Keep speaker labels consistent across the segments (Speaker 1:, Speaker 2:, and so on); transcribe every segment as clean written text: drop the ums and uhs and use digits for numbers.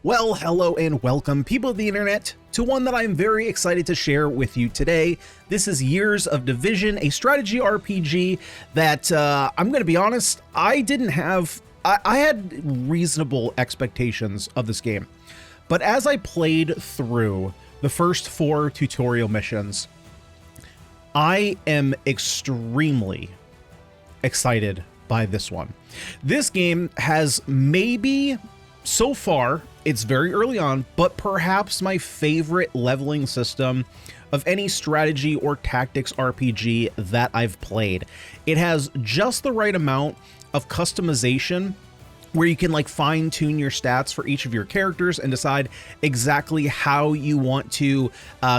Speaker 1: Well, hello and welcome, people of the internet, to one that I'm very excited to share with you today. This is Years of Division, a strategy RPG that, I'm going to be honest, I had reasonable expectations of this game. But as I played through the first 4 tutorial missions, I am extremely excited by this one. This game has maybe, so far, it's very early on, but perhaps my favorite leveling system of any strategy or tactics RPG that I've played. It has just the right amount of customization where you can like fine tune your stats for each of your characters and decide exactly how you want to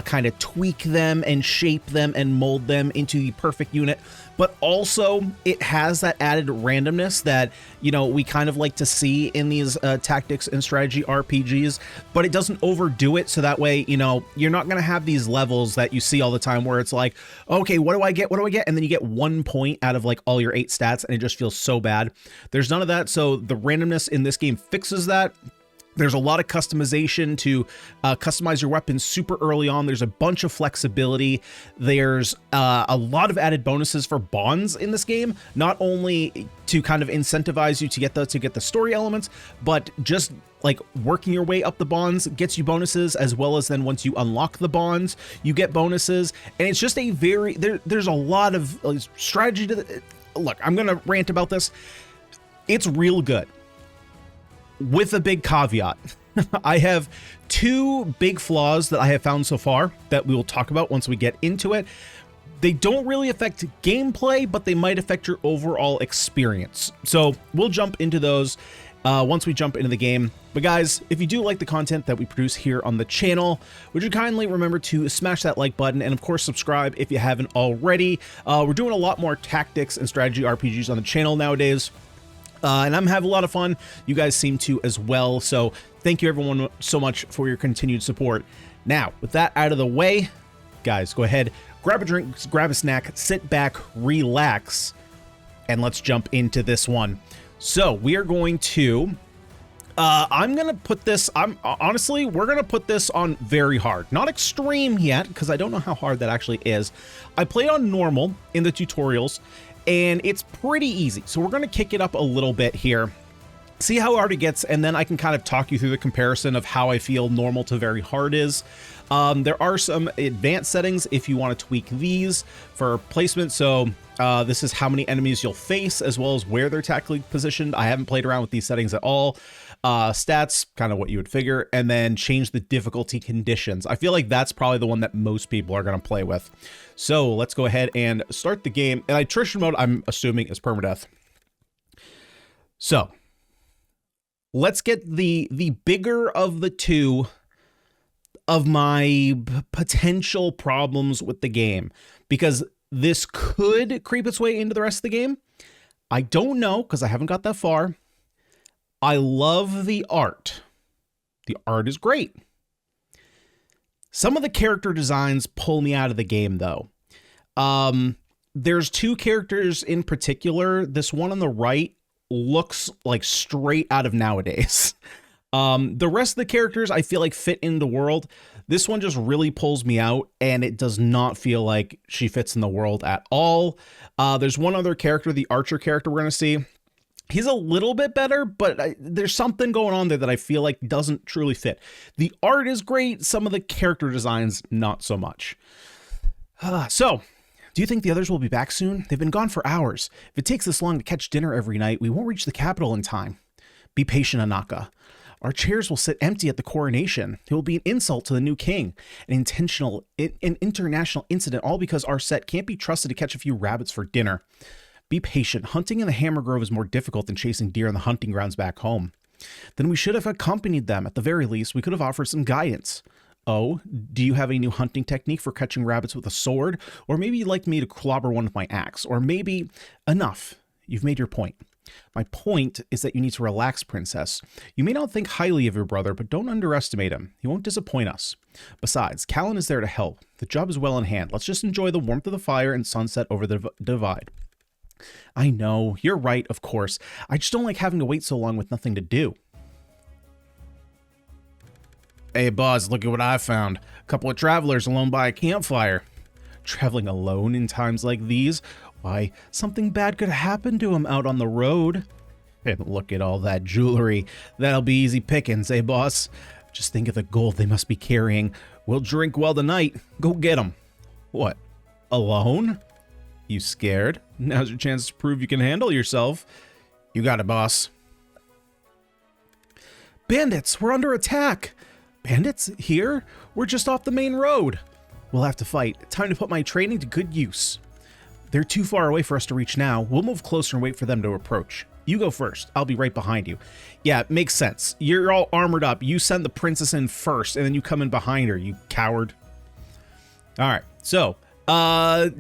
Speaker 1: kind of tweak them and shape them and mold them into the perfect unit. But also it has that added randomness that, you know, we kind of like to see in these tactics and strategy RPGs, but it doesn't overdo it. So that way, you know, you're not going to have these levels that you see all the time where it's like, okay, what do I get? What do I get? And then you get 1 point out of like all your 8 stats and it just feels so bad. There's none of that. So the randomness in this game fixes that. There's a lot of customization to customize your weapons super early on. There's a bunch of flexibility. There's a lot of added bonuses for bonds in this game, not only to kind of incentivize you to get the story elements, but just like working your way up the bonds gets you bonuses, as well as then once you unlock the bonds, you get bonuses. And it's just a very, there's a lot of strategy to the, look, I'm going to rant about this. It's real good. With a big caveat, I have 2 big flaws that I have found so far that we will talk about once we get into it. They don't really affect gameplay, but they might affect your overall experience. So we'll jump into those once we jump into the game. But guys, if you do like the content that we produce here on the channel, would you kindly remember to smash that like button and of course subscribe if you haven't already. We're doing a lot more tactics and strategy RPGs on the channel nowadays. And I'm having a lot of fun. You guys seem to as well. So thank you everyone so much for your continued support. Now, with that out of the way, guys, go ahead, grab a drink, grab a snack, sit back, relax, and let's jump into this one. So we are going to, I'm going to put this, honestly, we're going to put this on very hard. Not extreme yet, because I don't know how hard that actually is. I played on normal in the tutorials, and it's pretty easy. So we're going to kick it up a little bit here, see how hard it gets, and then I can kind of talk you through the comparison of how I feel normal to very hard is. There are some advanced settings if you want to tweak these for placement. So this is how many enemies you'll face, as well as where they're tactically positioned. I haven't played around with these settings at all. Stats, kind of what you would figure, and then change the difficulty conditions. I feel like that's probably the one that most people are going to play with. So let's go ahead and start the game. And attrition mode, I'm assuming, is permadeath. So let's get the bigger of the 2 of my potential problems with the game, because this could creep its way into the rest of the game. I don't know, because I haven't got that far. I love the art. The art is great. Some of the character designs pull me out of the game, though. There's 2 characters in particular. This one on the right looks like straight out of nowadays. The rest of the characters I feel like fit in the world. This one just really pulls me out, and it does not feel like she fits in the world at all. There's one other character, the archer character we're going to see. He's a little bit better, but there's something going on there that I feel like doesn't truly fit. The art is great. Some of the character designs, not so much. So, do you think the others will be back soon? They've been gone for hours. If it takes this long to catch dinner every night, we won't reach the capital in time. Be patient, Anaka. Our chairs will sit empty at the coronation. It will be an insult to the new king. An international incident, all because our set can't be trusted to catch a few rabbits for dinner. Be patient. Hunting in the Hammer Grove is more difficult than chasing deer in the hunting grounds back home. Then we should have accompanied them. At the very least, we could have offered some guidance. Oh, do you have a new hunting technique for catching rabbits with a sword? Or maybe you'd like me to clobber one with my axe? Or maybe... Enough. You've made your point. My point is that you need to relax, Princess. You may not think highly of your brother, but don't underestimate him. He won't disappoint us. Besides, Callan is there to help. The job is well in hand. Let's just enjoy the warmth of the fire and sunset over the divide. I know, you're right, of course. I just don't like having to wait so long with nothing to do. Hey, boss, look at what I found. A couple of travelers alone by a campfire. Traveling alone in times like these? Why, something bad could happen to him out on the road. And look at all that jewelry. That'll be easy pickings, eh, boss? Just think of the gold they must be carrying. We'll drink well tonight. Go get 'em. What? Alone? You scared? Now's your chance to prove you can handle yourself. You got it, boss. Bandits, we're under attack. Bandits? Here? We're just off the main road. We'll have to fight. Time to put my training to good use. They're too far away for us to reach now. We'll move closer and wait for them to approach. You go first. I'll be right behind you. Yeah, it makes sense. You're all armored up. You send the princess in first, and then you come in behind her, you coward. All right, so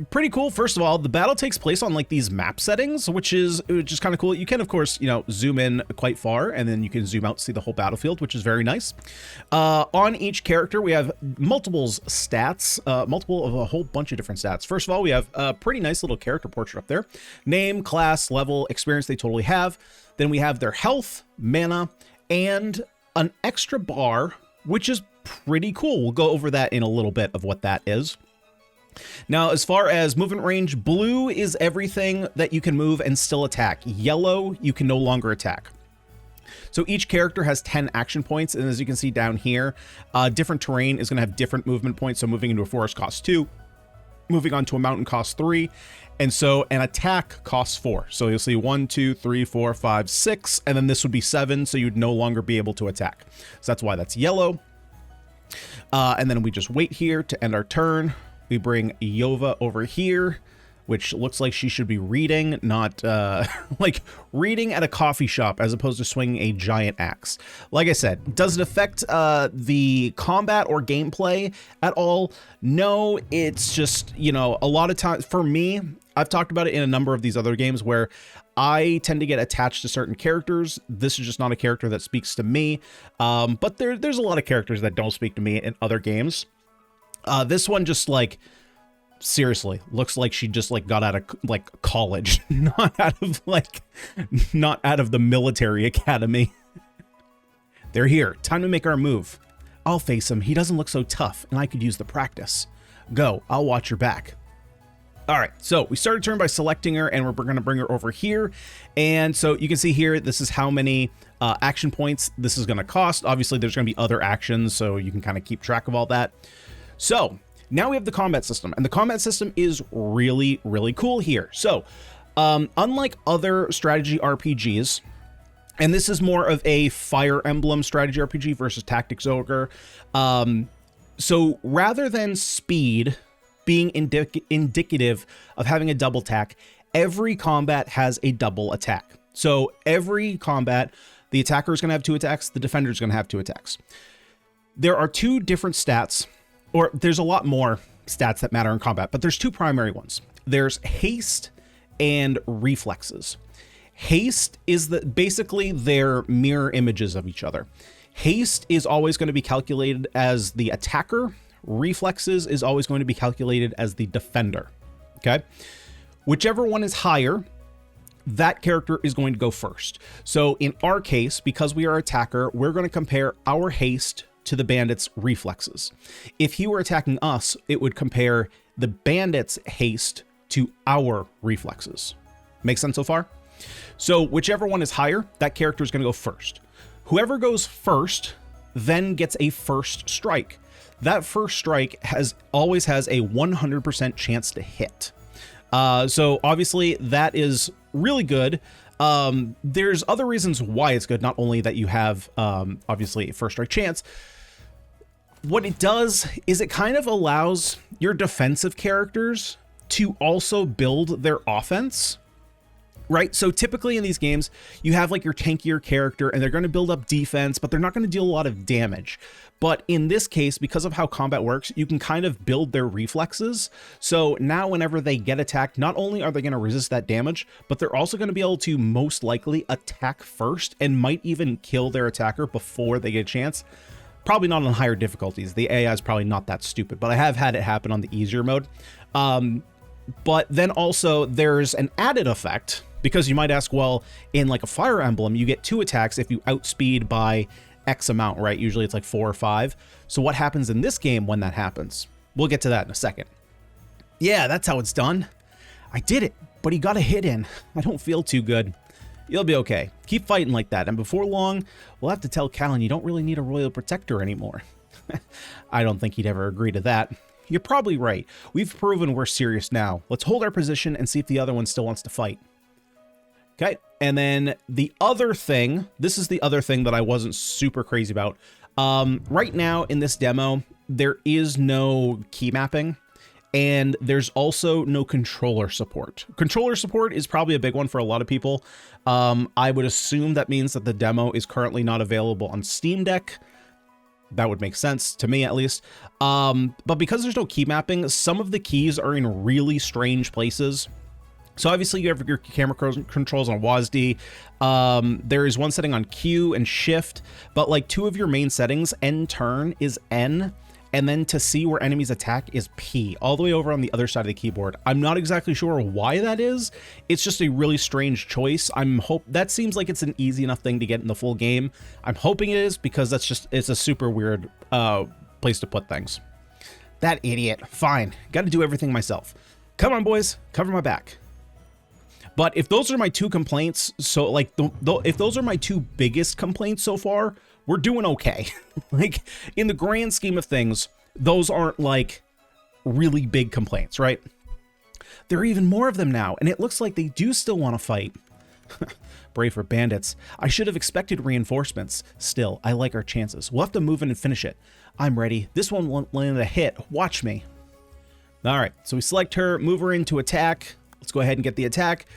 Speaker 1: pretty cool. First of all, the battle takes place on like these map settings, which is kind of cool. You can, of course, you know, zoom in quite far, and then you can zoom out to see the whole battlefield, which is very nice. On each character, we have multiples stats, multiple of a whole bunch of different stats. First of all, we have a pretty nice little character portrait up there. Name, class, level, experience they totally have. Then we have their health, mana, and an extra bar, which is pretty cool. We'll go over that in a little bit of what that is. Now, as far as movement range, blue is everything that you can move and still attack. Yellow, you can no longer attack. So each character has 10 action points, and as you can see down here, different terrain is going to have different movement points. So moving into a forest costs 2, moving on to a mountain costs 3, and so an attack costs 4. So you'll see 1, 2, 3, 4, 5, 6, and then this would be 7, so you'd no longer be able to attack. So that's why that's yellow. And then we just wait here to end our turn. We bring Yova over here, which looks like she should be reading, not like reading at a coffee shop as opposed to swinging a giant axe. Like I said, does it affect the combat or gameplay at all? No, it's just, you know, a lot of times for me, I've talked about it in a number of these other games where I tend to get attached to certain characters. This is just not a character that speaks to me. But there's a lot of characters that don't speak to me in other games. This one just like, seriously, looks like she just like got out of like college, not out of the military academy. They're here. Time to make our move. I'll face him. He doesn't look so tough, and I could use the practice. Go. I'll watch your back. All right, so we started turn by selecting her, and we're going to bring her over here. And so you can see here, this is how many action points this is going to cost. Obviously, there's going to be other actions, so you can kind of keep track of all that. So now we have the combat system, and the combat system is really, really cool here. So unlike other strategy RPGs, and this is more of a Fire Emblem strategy RPG versus Tactics Ogre. So rather than speed being indicative of having a double attack, every combat has a double attack. So every combat, the attacker is going to have 2 attacks, the defender is going to have 2 attacks. There are 2 different stats, or there's a lot more stats that matter in combat, but there's 2 primary ones. There's haste and reflexes. Haste is basically they're mirror images of each other. Haste is always going to be calculated as the attacker. Reflexes is always going to be calculated as the defender. Okay? Whichever one is higher, that character is going to go first. So in our case, because we are attacker, we're going to compare our haste to the bandit's reflexes. If he were attacking us, it would compare the bandit's haste to our reflexes. Make sense so far? So whichever one is higher, that character is going to go first. Whoever goes first then gets a first strike. That first strike always has a 100% chance to hit. So obviously that is really good. There's other reasons why it's good. Not only that you have obviously a first strike chance. What it does is it kind of allows your defensive characters to also build their offense. Right? So typically in these games, you have like your tankier character and they're going to build up defense, but they're not going to deal a lot of damage. But in this case, because of how combat works, you can kind of build their reflexes. So now whenever they get attacked, not only are they going to resist that damage, but they're also going to be able to most likely attack first and might even kill their attacker before they get a chance. Probably not on higher difficulties. The AI is probably not that stupid, but I have had it happen on the easier mode. But then also there's an added effect, because you might ask, well, in like a Fire Emblem, you get 2 attacks if you outspeed by X amount, right? Usually it's like 4 or 5. So what happens in this game when that happens? We'll get to that in a second. Yeah, that's how it's done. I did it, but he got a hit in. I don't feel too good. You'll be okay. Keep fighting like that, and before long, we'll have to tell Callan you don't really need a royal protector anymore. I don't think he'd ever agree to that. You're probably right. We've proven we're serious now. Let's hold our position and see if the other one still wants to fight. Okay, and then the other thing, this is the other thing that I wasn't super crazy about. Right now in this demo, there is no key mapping. And there's also no controller support. Controller support is probably a big one for a lot of people. I would assume that means that the demo is currently not available on Steam Deck. That would make sense to me, at least. But because there's no key mapping, some of the keys are in really strange places. So obviously you have your camera controls on WASD. There is one setting on Q and Shift, but like 2 of your main settings, N turn is N. And then to see where enemies attack is P, all the way over on the other side of the keyboard. I'm not exactly sure why that is. It's just a really strange choice. That seems like it's an easy enough thing to get in the full game. I'm hoping it is, because it's a super weird place to put things. That idiot. Fine. Got to do everything myself. Come on, boys. Cover my back. But if those are my 2 complaints, so like if those are my 2 biggest complaints so far, we're doing okay. Like, in the grand scheme of things, those aren't like really big complaints, right? There are even more of them now, and it looks like they do still want to fight. Braver bandits. I should have expected reinforcements. Still, I like our chances. We'll have to move in and finish it. I'm ready. This one won't land a hit. Watch me. All right, so we select her, move her into attack. Let's go ahead and get the attack.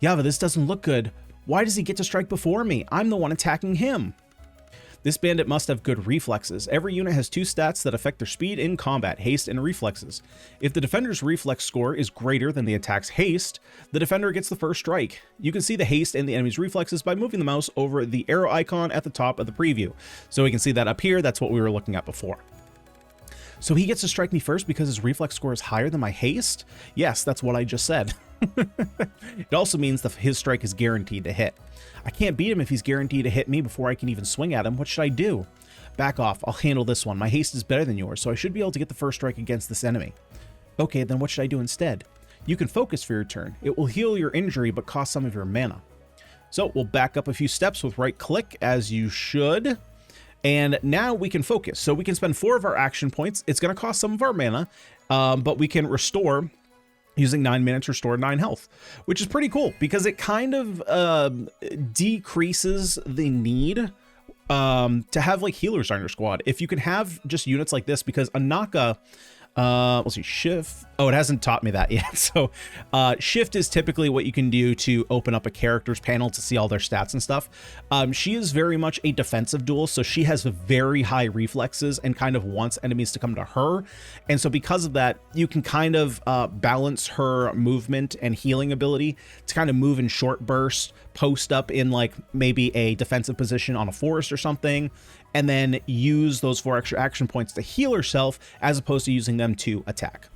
Speaker 1: Yava, this doesn't look good. Why does he get to strike before me? I'm the one attacking him. This bandit must have good reflexes. Every unit has 2 stats that affect their speed in combat, haste and reflexes. If the defender's reflex score is greater than the attack's haste, the defender gets the first strike. You can see the haste and the enemy's reflexes by moving the mouse over the arrow icon at the top of the preview. So we can see that up here. That's what we were looking at before. So he gets to strike me first because his reflex score is higher than my haste? Yes, that's what I just said. It also means that his strike is guaranteed to hit. I can't beat him if he's guaranteed to hit me before I can even swing at him. What should I do? Back off. I'll handle this one. My haste is better than yours, so I should be able to get the first strike against this enemy. Okay, then what should I do instead? You can focus for your turn. It will heal your injury, but cost some of your mana. So we'll back up a few steps with right click, as you should. And now we can focus. So we can spend 4 of our action points. It's going to cost some of our mana, but we can restore using 9 minutes, restore 9 health, which is pretty cool because it kind of decreases the need to have like healers on your squad. If you can have just units like this, because Anaka, let's see, shift. Oh, it hasn't taught me that yet. So shift is typically what you can do to open up a character's panel to see all their stats and stuff. She is very much a defensive duel, so she has very high reflexes and kind of wants enemies to come to her. And so because of that, you can kind of balance her movement and healing ability to kind of move in short bursts, post up in like maybe a defensive position on a forest or something, and then use those 4 extra action points to heal herself as opposed to using them to attack.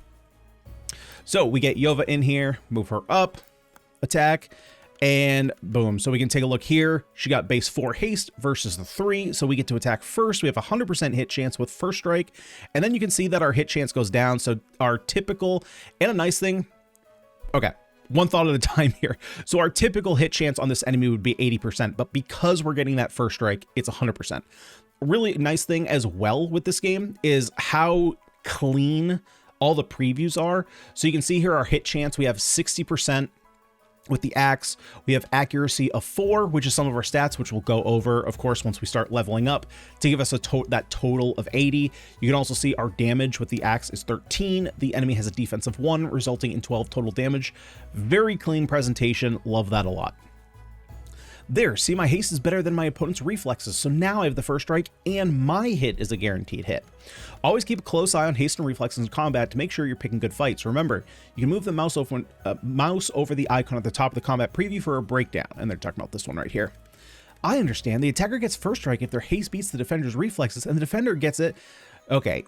Speaker 1: So we get Yova in here, move her up, attack, and boom. So we can take a look here. She got base 4 haste versus the 3. So we get to attack first. We have a 100% hit chance with first strike. And then you can see that our hit chance goes down. So our typical, and a nice thing. Okay. One thought at a time here. So our typical hit chance on this enemy would be 80%, but because we're getting that first strike, it's 100%. Really nice thing as well with this game is how clean all the previews are. So you can see here our hit chance, we have 60% with the axe. We have accuracy of 4, which is some of our stats, which we'll go over, of course, once we start leveling up to give us that total of 80. You can also see our damage with the axe is 13. The enemy has a defense of 1, resulting in 12 total damage. Very clean presentation. Love that a lot. There, see, my haste is better than my opponent's reflexes, so now I have the first strike and my hit is a guaranteed hit. Always keep a close eye on haste and reflexes in combat to make sure you're picking good fights. Remember, you can move the mouse over the icon at the top of the combat preview for a breakdown, and they're talking about this one right here. I understand. The attacker gets first strike if their haste beats the defender's reflexes, and the defender gets it. Okay,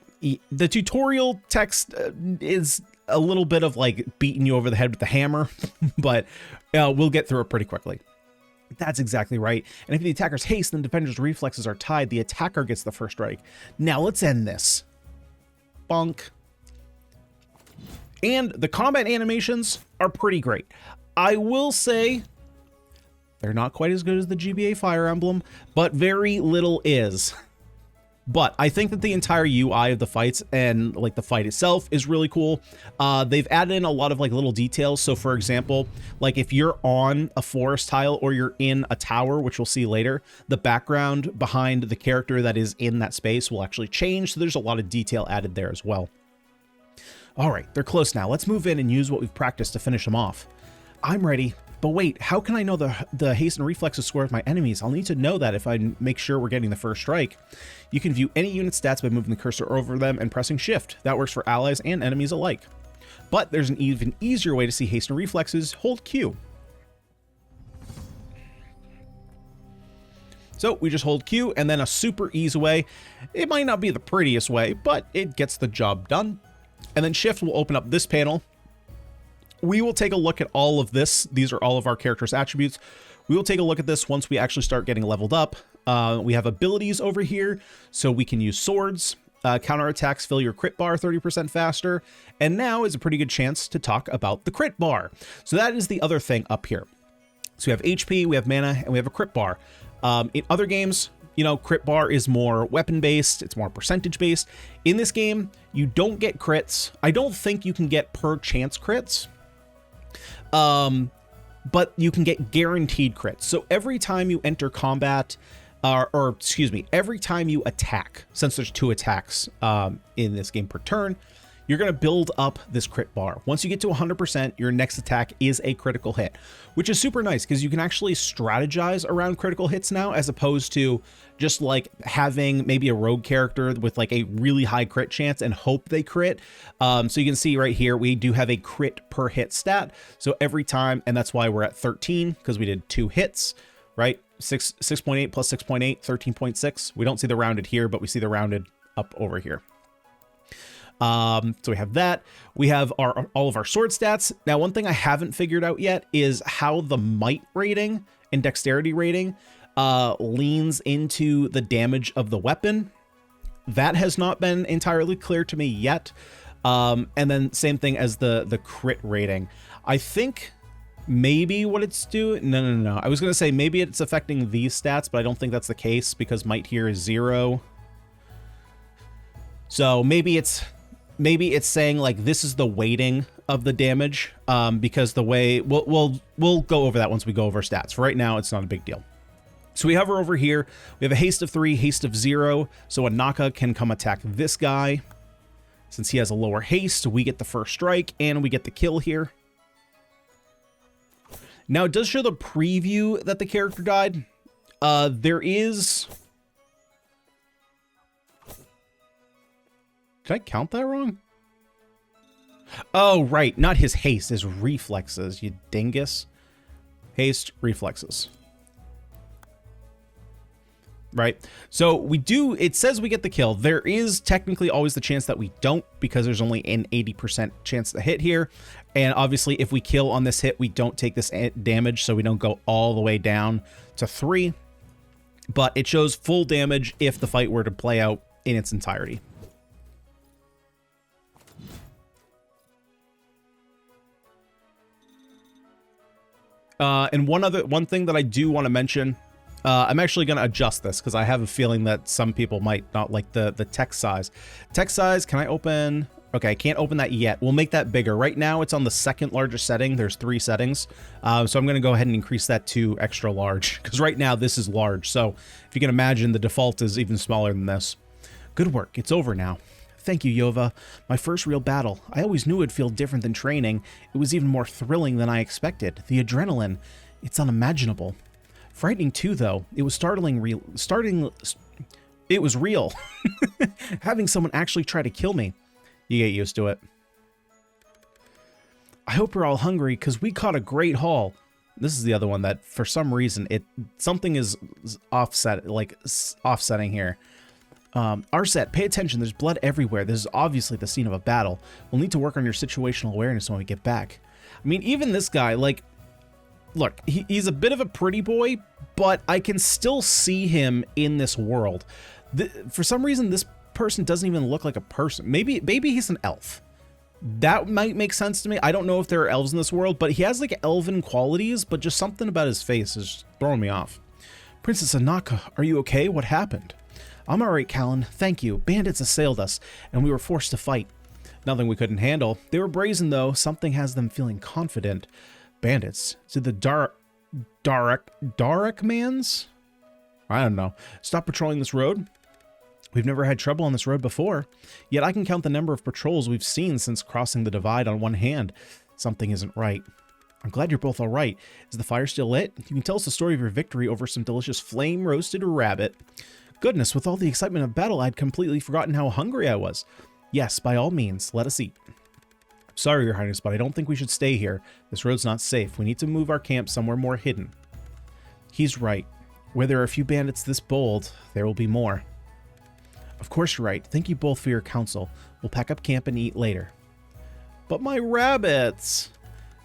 Speaker 1: the tutorial text is a little bit of like beating you over the head with the hammer, but we'll get through it pretty quickly. That's exactly right. And if the attacker's haste and the defender's reflexes are tied, the attacker gets the first strike. Now let's end this. Bonk. And the combat animations are pretty great. I will say they're not quite as good as the GBA Fire Emblem, but very little is. But I think that the entire UI of the fights and like the fight itself is really cool. They've added in a lot of like little details. So for example, like if you're on a forest tile or you're in a tower, which we'll see later, the background behind the character that is in that space will actually change. So there's a lot of detail added there as well. All right, they're close now. Let's move in and use what we've practiced to finish them off. I'm ready. But wait, how can I know the haste and reflexes score of my enemies? I'll need to know that if I make sure we're getting the first strike. You can view any unit stats by moving the cursor over them and pressing shift. That works for allies and enemies alike. But there's an even easier way to see haste and reflexes. Hold Q. So we just hold Q and then a super easy way. It might not be the prettiest way, but it gets the job done. And then shift will open up this panel. We will take a look at all of this. These are all of our character's attributes. We will take a look at this once we actually start getting leveled up. We have abilities over here, so we can use swords. Counterattacks fill your crit bar 30% faster. And now is a pretty good chance to talk about the crit bar. So that is the other thing up here. So we have HP, we have mana, and we have a crit bar. In other games, you know, crit bar is more weapon-based, it's more percentage-based. In this game, you don't get crits. I don't think you can get per chance crits. But you can get guaranteed crits. So every time you enter combat, or excuse me, every time you attack, since there's 2 attacks in this game per turn, you're going to build up this crit bar. Once you get to 100%, your next attack is a critical hit, which is super nice because you can actually strategize around critical hits now, as opposed to just like having maybe a rogue character with like a really high crit chance and hope they crit. So you can see right here, we do have a crit per hit stat. So every time, and that's why we're at 13, because we did 2 hits, right? 6.8 plus 6.8, 13.6. We don't see the rounded here, but we see the rounded up over here. So we have that. We have all of our sword stats. Now, one thing I haven't figured out yet is how the might rating and dexterity rating leans into the damage of the weapon. That has not been entirely clear to me yet. And then same thing as the crit rating. I think maybe what it's doing. No. I was going to say maybe it's affecting these stats, but I don't think that's the case because might here is 0. So maybe it's saying like this is the weighting of the damage, because the way we'll go over that once we go over stats. For right now, it's not a big deal. So we hover over here. We have a haste of 3, haste of 0. So a Naka can come attack this guy. Since he has a lower haste, we get the first strike and we get the kill here. Now it does show the preview that the character died. There is... Did I count that wrong? Oh, right. Not his haste, his reflexes, you dingus. Haste, reflexes. Right? So we do, it says we get the kill. There is technically always the chance that we don't, because there's only an 80% chance to hit here. And obviously, if we kill on this hit, we don't take this damage, so we don't go all the way down to 3. But it shows full damage if the fight were to play out in its entirety. And one thing that I do want to mention, I'm actually going to adjust this because I have a feeling that some people might not like the text size. Text size, can I open? Okay, I can't open that yet. We'll make that bigger. Right now, it's on the second largest setting. There's 3 settings. So I'm going to go ahead and increase that to extra large because right now this is large. So if you can imagine, the default is even smaller than this. Good work. It's over now. Thank you, Yova. My first real battle. I always knew it'd feel different than training. It was even more thrilling than I expected. The adrenaline. It's unimaginable. Frightening too, though. It was it was real. Having someone actually try to kill me. You get used to it. I hope you're all hungry, because we caught a great haul. This is the other one that, for some reason, something is offsetting here. Arset, pay attention. There's blood everywhere. This is obviously the scene of a battle. We'll need to work on your situational awareness when we get back. I mean, even this guy, like, look, he's a bit of a pretty boy, but I can still see him in this world. For some reason, this person doesn't even look like a person. Maybe he's an elf. That might make sense to me. I don't know if there are elves in this world, but he has like elven qualities, but just something about his face is throwing me off. Princess Anaka, are you okay? What happened? I'm all right, Callan. Thank you. Bandits assailed us, and we were forced to fight. Nothing we couldn't handle. They were brazen, though. Something has them feeling confident. Bandits. Did the Darek mans? I don't know. Stop patrolling this road? We've never had trouble on this road before. Yet I can count the number of patrols we've seen since crossing the divide on one hand. Something isn't right. I'm glad you're both all right. Is the fire still lit? You can tell us the story of your victory over some delicious flame-roasted rabbit. Goodness, with all the excitement of battle, I'd completely forgotten how hungry I was. Yes, by all means, let us eat. Sorry, Your Highness, but I don't think we should stay here. This road's not safe. We need to move our camp somewhere more hidden. He's right. Where there are a few bandits this bold, there will be more. Of course you're right. Thank you both for your counsel. We'll pack up camp and eat later. But my rabbits!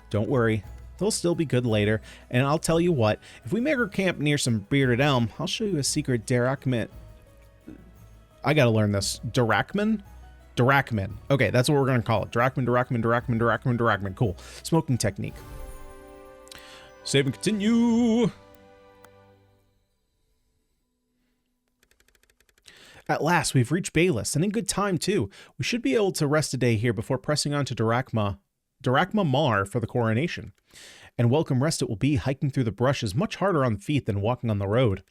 Speaker 1: Don't worry. They'll still be good later. And I'll tell you what, if we make our camp near some bearded elm, I'll show you a secret Darakman. I gotta learn this. Darakman? Darakman. Okay, that's what we're gonna call it. Darakman. Cool. Smoking technique. Save and continue. At last, we've reached Bayless, and in good time, too. We should be able to rest a day here before pressing on to Darakma Mar for the coronation. And welcome rest it will be. Hiking through the brush is much harder on the feet than walking on the road.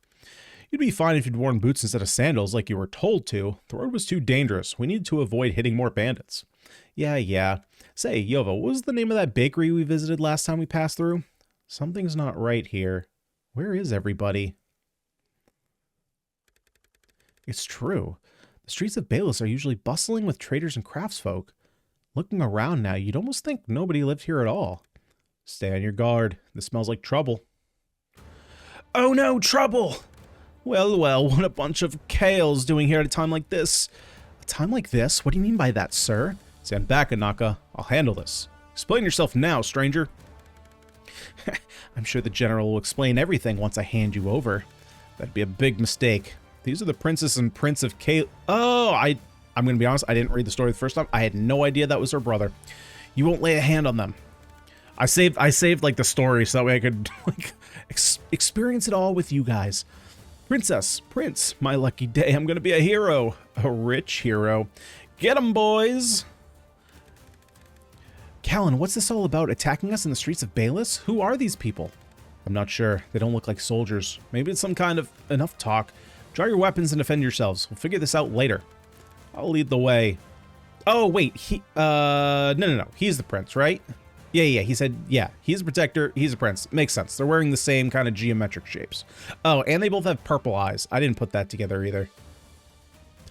Speaker 1: You'd be fine if you'd worn boots instead of sandals like you were told to. The road was too dangerous. We needed to avoid hitting more bandits. Yeah. Say, Yova, what was the name of that bakery we visited last time we passed through? Something's not right here. Where is everybody? It's true. The streets of Bayless are usually bustling with traders and craftsfolk. Looking around now, you'd almost think nobody lived here at all. Stay on your guard. This smells like trouble. Oh no, trouble! Well, what a bunch of Kales doing here at a time like this. A time like this? What do you mean by that, sir? Stand back, Anaka. I'll handle this. Explain yourself now, stranger. I'm sure the general will explain everything once I hand you over. That'd be a big mistake. These are the princess and prince of Kale. Oh, I'm going to be honest. I didn't read the story the first time. I had no idea that was her brother. You won't lay a hand on them. I saved like the story so that way I could like experience it all with you guys. Princess, prince, my lucky day. I'm going to be a hero. A rich hero. Get 'em, boys. Callan, what's this all about? Attacking us in the streets of Bayless? Who are these people? I'm not sure. They don't look like soldiers. Maybe it's some kind of enough talk. Draw your weapons and defend yourselves. We'll figure this out later. I'll lead the way. Oh, wait. No. He's the prince, right? Yeah. He said, yeah, he's a protector. He's a prince. Makes sense. They're wearing the same kind of geometric shapes. Oh, and they both have purple eyes. I didn't put that together either.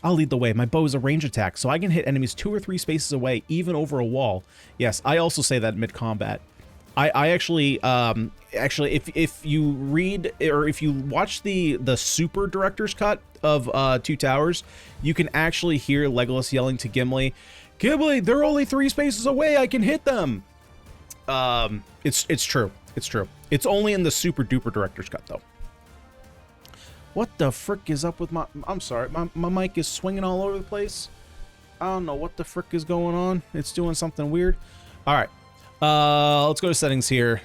Speaker 1: I'll lead the way. My bow is a range attack, so I can hit enemies 2 or 3 spaces away, even over a wall. Yes, I also say that mid-combat. I actually, if you read or if you watch the super director's cut of Two Towers, you can actually hear Legolas yelling to Gimli, "Gimli, they're only 3 spaces away. I can hit them." It's true. It's true. It's only in the super duper director's cut though. What the frick is up with my? I'm sorry, my mic is swinging all over the place. I don't know what the frick is going on. It's doing something weird. All right. Let's go to settings here.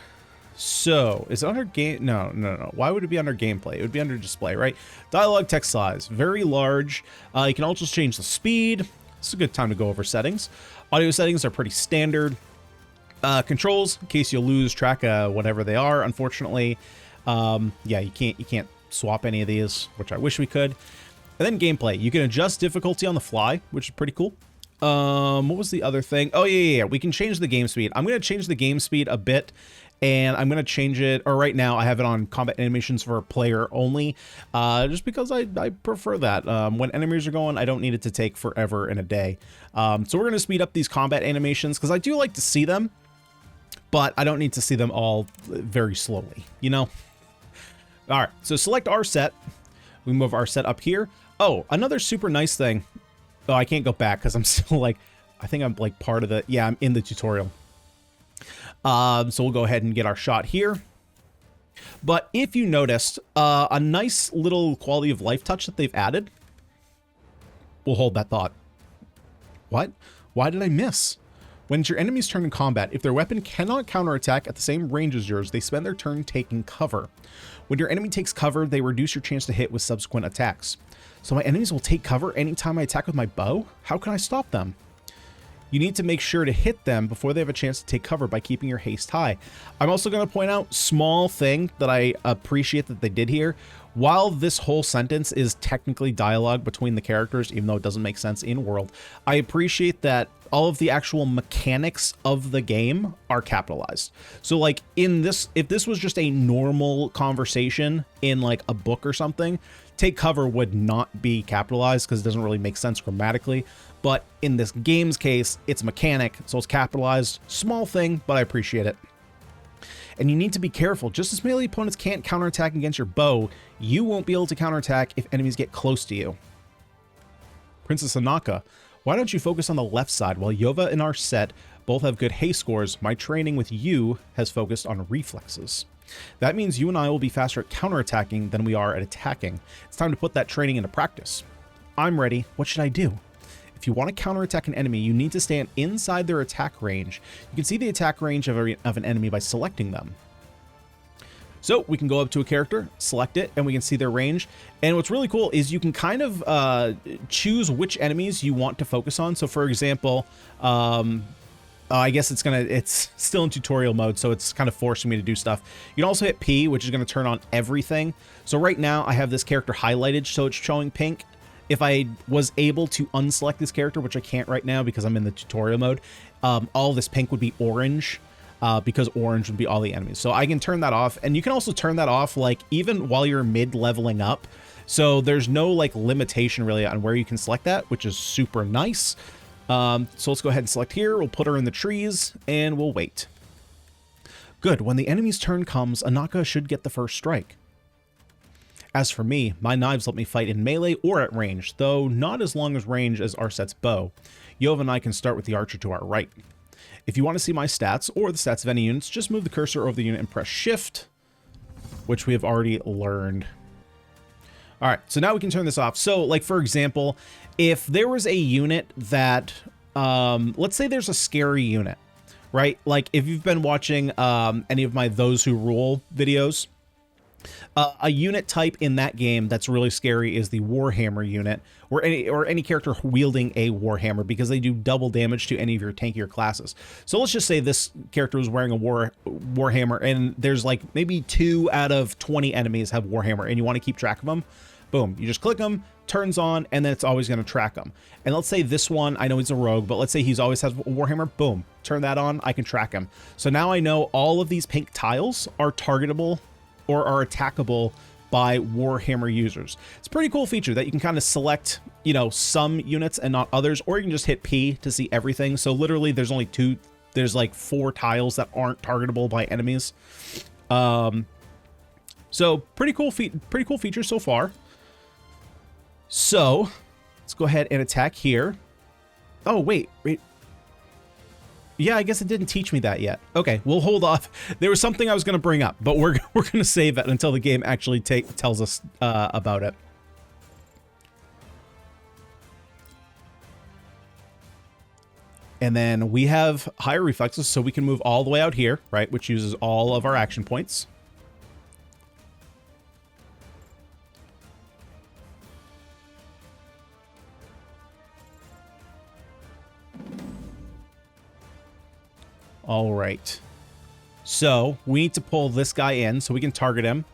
Speaker 1: So, is it under game? No. Why would it be under gameplay? It would be under display, right? Dialogue text size, very large. You can also change the speed. It's a good time to go over settings. Audio settings are pretty standard. Controls, in case you lose track of whatever they are, unfortunately. Yeah, you can't swap any of these, which I wish we could. And then gameplay. You can adjust difficulty on the fly, which is pretty cool. What was the other thing? Oh, yeah. We can change the game speed. I'm going to change the game speed a bit, and I'm going to change it, or right now I have it on combat animations for player only, just because I prefer that. When enemies are going, I don't need it to take forever in a day. So we're going to speed up these combat animations, because I do like to see them, but I don't need to see them all very slowly, you know? All right, so select our set. We move our set up here. Oh, another super nice thing. Oh, I can't go back because I'm still like, I think I'm like part of the, yeah, I'm in the tutorial. So we'll go ahead and get our shot here. But if you noticed, a nice little quality of life touch that they've added, we'll hold that thought. What? Why did I miss? When it's your enemy's turn in combat, if their weapon cannot counterattack at the same range as yours, they spend their turn taking cover. When your enemy takes cover, they reduce your chance to hit with subsequent attacks. So my enemies will take cover anytime I attack with my bow? How can I stop them? You need to make sure to hit them before they have a chance to take cover by keeping your haste high. I'm also going to point out, small thing that I appreciate that they did here. While this whole sentence is technically dialogue between the characters, even though it doesn't make sense in world, I appreciate that all of the actual mechanics of the game are capitalized. So like in this, if this was just a normal conversation in like a book or something, take cover would not be capitalized because it doesn't really make sense grammatically. But in this game's case, it's mechanic, so it's capitalized. Small thing, but I appreciate it. And you need to be careful. Just as melee opponents can't counterattack against your bow, you won't be able to counterattack if enemies get close to you. Princess Anaka, why don't you focus on the left side? While Yova and our set both have good haste scores, my training with you has focused on reflexes. That means you and I will be faster at counterattacking than we are at attacking. It's time to put that training into practice. I'm ready. What should I do? If you want to counterattack an enemy, you need to stand inside their attack range. You can see the attack range of an enemy by selecting them. So we can go up to a character, select it, and we can see their range. And what's really cool is you can kind of choose which enemies you want to focus on. So for example, I guess it's still in tutorial mode, so it's kind of forcing me to do stuff. You can also hit P, which is going to turn on everything. So right now I have this character highlighted, so it's showing pink. If I was able to unselect this character, which I can't right now because I'm in the tutorial mode, all this pink would be orange, because orange would be all the enemies. So I can turn that off, and you can also turn that off like even while you're mid leveling up. So there's no like limitation really on where you can select that, which is super nice. So let's go ahead and select here. We'll put her in the trees and we'll wait. Good. When the enemy's turn comes, Anaka should get the first strike. As for me, my knives let me fight in melee or at range, though not as long as range as Arset's bow. Yova and I can start with the archer to our right. If you want to see my stats or the stats of any units, just move the cursor over the unit and press shift, which we have already learned. All right, so now we can turn this off. So like, for example, if there was a unit that, let's say there's a scary unit, right? Like if you've been watching any of my Those Who Rule videos, a unit type in that game that's really scary is the Warhammer unit, or any character wielding a Warhammer, because they do double damage to any of your tankier classes. So let's just say this character was wearing a Warhammer, and there's like maybe 2 out of 20 enemies have Warhammer, and you want to keep track of them. Boom, you just click them, turns on, and then it's always going to track them. And let's say this one, I know he's a rogue, but let's say he's always has Warhammer. Boom, turn that on, I can track him. So now I know all of these pink tiles are targetable or are attackable by Warhammer users. It's a pretty cool feature that you can kind of select, you know, some units and not others, or you can just hit P to see everything. So literally there's only there's like 4 tiles that aren't targetable by enemies. So pretty cool feature so far. So let's go ahead and attack here. Oh, wait. Yeah, I guess it didn't teach me that yet. Okay, we'll hold off. There was something I was going to bring up, but we're going to save it until the game actually tells us about it. And then we have higher reflexes, so we can move all the way out here, right, which uses all of our action points. All right, so we need to pull this guy in so we can target him.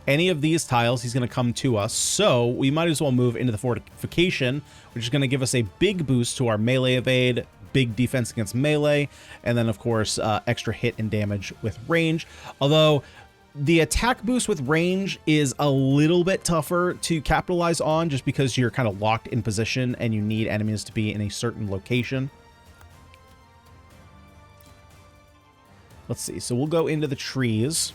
Speaker 1: Any of these tiles, he's going to come to us, so we might as well move into the fortification, which is going to give us a big boost to our melee evade, big defense against melee, and then of course extra hit and damage with range. Although the attack boost with range is a little bit tougher to capitalize on, just because you're kind of locked in position and you need enemies to be in a certain location. Let's see, so we'll go into the trees.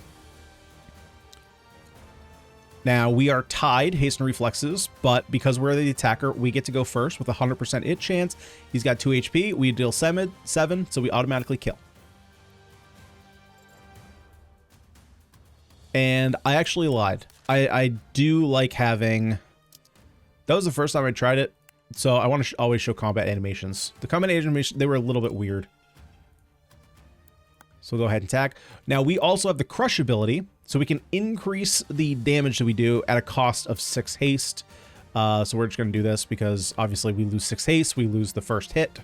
Speaker 1: Now, we are tied, haste and reflexes, but because we're the attacker, we get to go first with a 100% hit chance. He's got 2 HP, we deal 7, so we automatically kill. And I actually lied. I do like having... That was the first time I tried it, so I want to always show combat animations. The combat animations, they were a little bit weird. So we'll go ahead and attack. Now, we also have the crush ability, so we can increase the damage that we do at a cost of 6 haste. So we're just going to do this because, obviously, we lose 6 haste, we lose the first hit,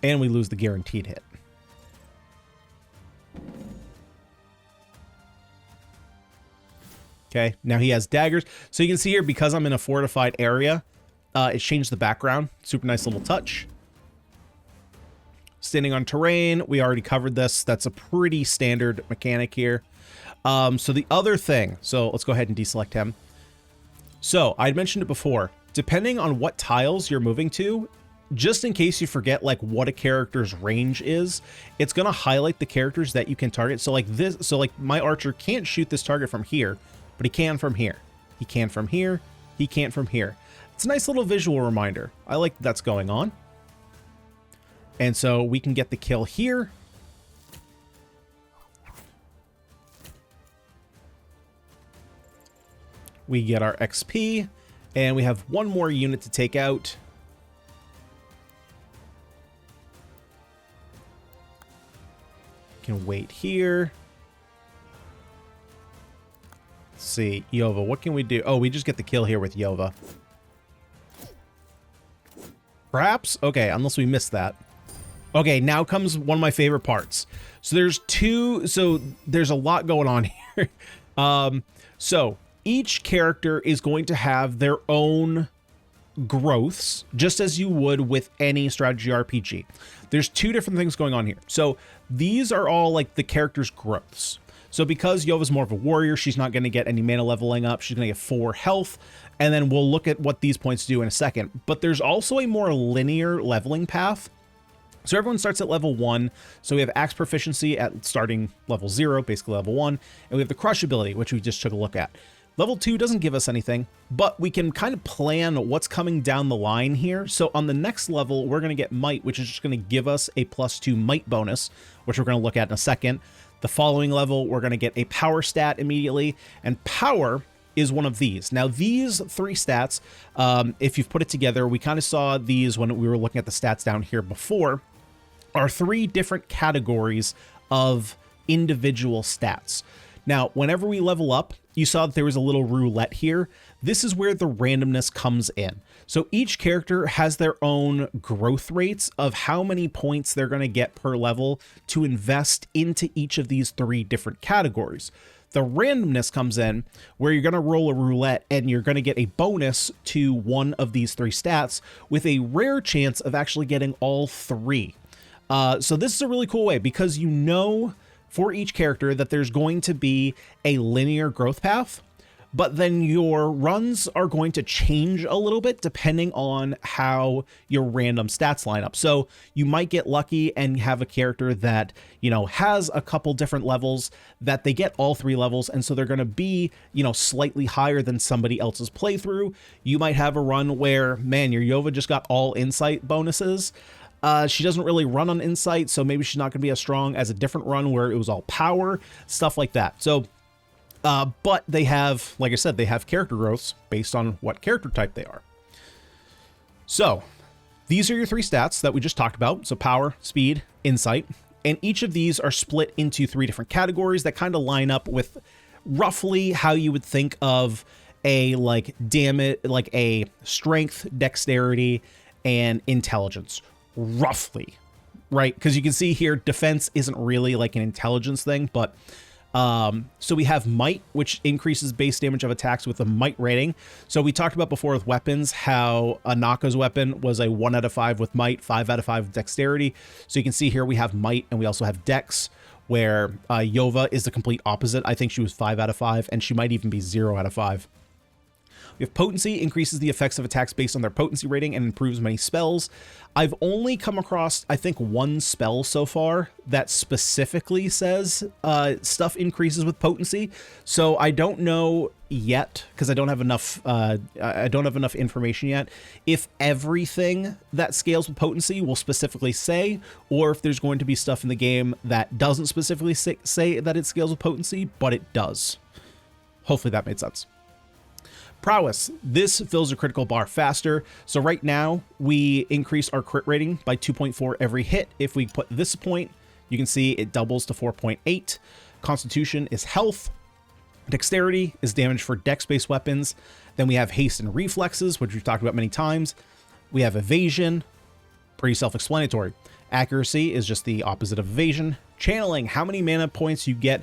Speaker 1: and we lose the guaranteed hit. Okay, now he has daggers. So you can see here, because I'm in a fortified area, it changed the background. Super nice little touch. Standing on terrain, we already covered this. That's a pretty standard mechanic here. So the other thing, so let's go ahead and deselect him. So I mentioned it before, depending on what tiles you're moving to, just in case you forget like what a character's range is, it's going to highlight the characters that you can target. So like this, so like my archer can't shoot this target from here, but he can from here. He can from here. He can't from here. It's a nice little visual reminder. I like that's going on. And so we can get the kill here. We get our XP, and we have one more unit to take out. Can wait here. Let's see, Yova, what can we do? Oh, we just get the kill here with Yova. Perhaps? Okay, unless we missed that. Okay, now comes one of my favorite parts. So there's a lot going on here. So each character is going to have their own growths, just as you would with any strategy RPG. There's two different things going on here. So these are all like the character's growths. So because Yova's more of a warrior, she's not going to get any mana leveling up. She's going to get 4 health. And then we'll look at what these points do in a second. But there's also a more linear leveling path. So everyone starts at level 1. So we have axe proficiency at starting level 0, basically level 1. And we have the crush ability, which we just took a look at. Level 2 doesn't give us anything, but we can kind of plan what's coming down the line here. So on the next level, we're going to get might, which is just going to give us a +2 might bonus, which we're going to look at in a second. The following level, we're going to get a power stat immediately, and power is one of these. Now, these 3 stats, if you've put it together, we kind of saw these when we were looking at the stats down here before, are 3 different categories of individual stats. Now, whenever we level up, you saw that there was a little roulette here. This is where the randomness comes in. So each character has their own growth rates of how many points they're going to get per level to invest into each of these 3 different categories. The randomness comes in where you're going to roll a roulette and you're going to get a bonus to one of these 3 stats with a rare chance of actually getting all 3. So this is a really cool way because you know for each character that there's going to be a linear growth path, but then your runs are going to change a little bit depending on how your random stats line up. So you might get lucky and have a character that, you know, has a couple different levels that they get all 3 levels. And so they're going to be, you know, slightly higher than somebody else's playthrough. You might have a run where, man, your Yova just got all insight bonuses. She doesn't really run on insight, so maybe she's not going to be as strong as a different run where it was all power, stuff like that. So, but they have, like I said, they have character growths based on what character type they are. So these are your 3 stats that we just talked about. So power, speed, insight, and each of these are split into 3 different categories that kind of line up with roughly how you would think of a like a strength, dexterity, and intelligence. Roughly, right? Because you can see here, defense isn't really like an intelligence thing, but so we have might, which increases base damage of attacks with a might rating. So we talked about before with weapons, how Anaka's weapon was a 1 out of 5 with might, 5 out of 5 with dexterity. So you can see here we have might and we also have dex, where Yova is the complete opposite. I think she was 5 out of 5, and she might even be 0 out of 5. We have potency, increases the effects of attacks based on their potency rating and improves many spells. I've only come across, I think, 1 spell so far that specifically says stuff increases with potency. So I don't know yet because I don't have enough information yet if everything that scales with potency will specifically say, or if there's going to be stuff in the game that doesn't specifically say that it scales with potency, but it does. Hopefully that made sense. Prowess. This fills a critical bar faster. So right now we increase our crit rating by 2.4 every hit. If we put this point, you can see it doubles to 4.8. Constitution is health. Dexterity is damage for dex-based weapons. Then we have haste and reflexes, which we've talked about many times. We have evasion, pretty self-explanatory. Accuracy is just the opposite of evasion. Channeling, how many mana points you get,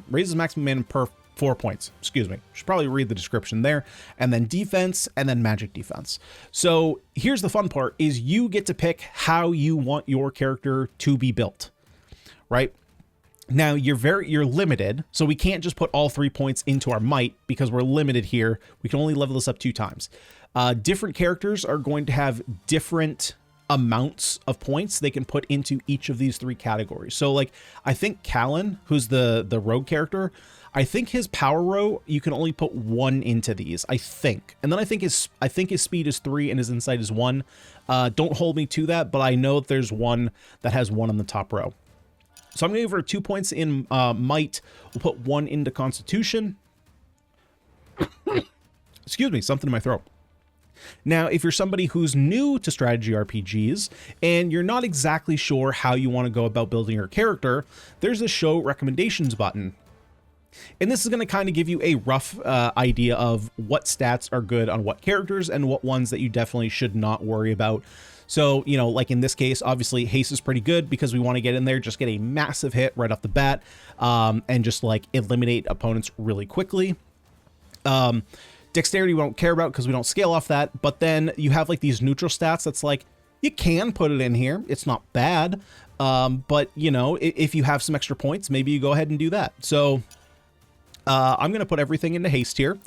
Speaker 1: raises maximum mana per 4 points. Excuse me. Should probably read the description there. And then defense, and then magic defense. So here's the fun part, is you get to pick how you want your character to be built, right? Now you're limited, so we can't just put all 3 points into our might because we're limited here. We can only level this up 2 times. Different characters are going to have different amounts of points they can put into each of these 3 categories. So like, I think Callan, who's the rogue character, I think his power row, you can only put 1 into these, I think. And then I think his speed is 3 and his insight is 1. Don't hold me to that, but I know that there's one that has 1 on the top row. So I'm going to give her 2 points in might. We'll put 1 into constitution. Excuse me, something in my throat. Now, if you're somebody who's new to strategy RPGs and you're not exactly sure how you want to go about building your character, there's a show recommendations button. And this is going to kind of give you a rough idea of what stats are good on what characters and what ones that you definitely should not worry about. So, you know, like in this case, obviously haste is pretty good because we want to get in there, just get a massive hit right off the bat, and just like eliminate opponents really quickly. Dexterity we don't care about because we don't scale off that, but then you have like these neutral stats that's like, you can put it in here. It's not bad. But you know, if you have some extra points, maybe you go ahead and do that. So I'm going to put everything into haste here.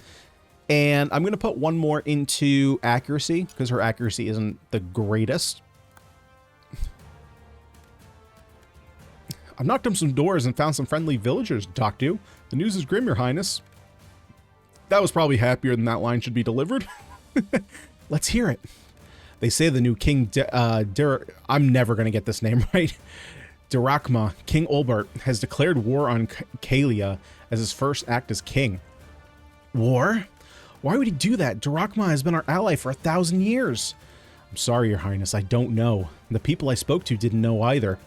Speaker 1: And I'm going to put 1 more into accuracy because her accuracy isn't the greatest. I've knocked on some doors and found some friendly villagers to talk to. The news is grim, Your Highness. That was probably happier than that line should be delivered. Let's hear it. They say the new King I'm never going to get this name right. Drachma, King Olbert, has declared war on Kalia as his first act as king. War? Why would he do that? Drachma has been our ally for 1,000 years. I'm sorry, Your Highness, I don't know. The people I spoke to didn't know either.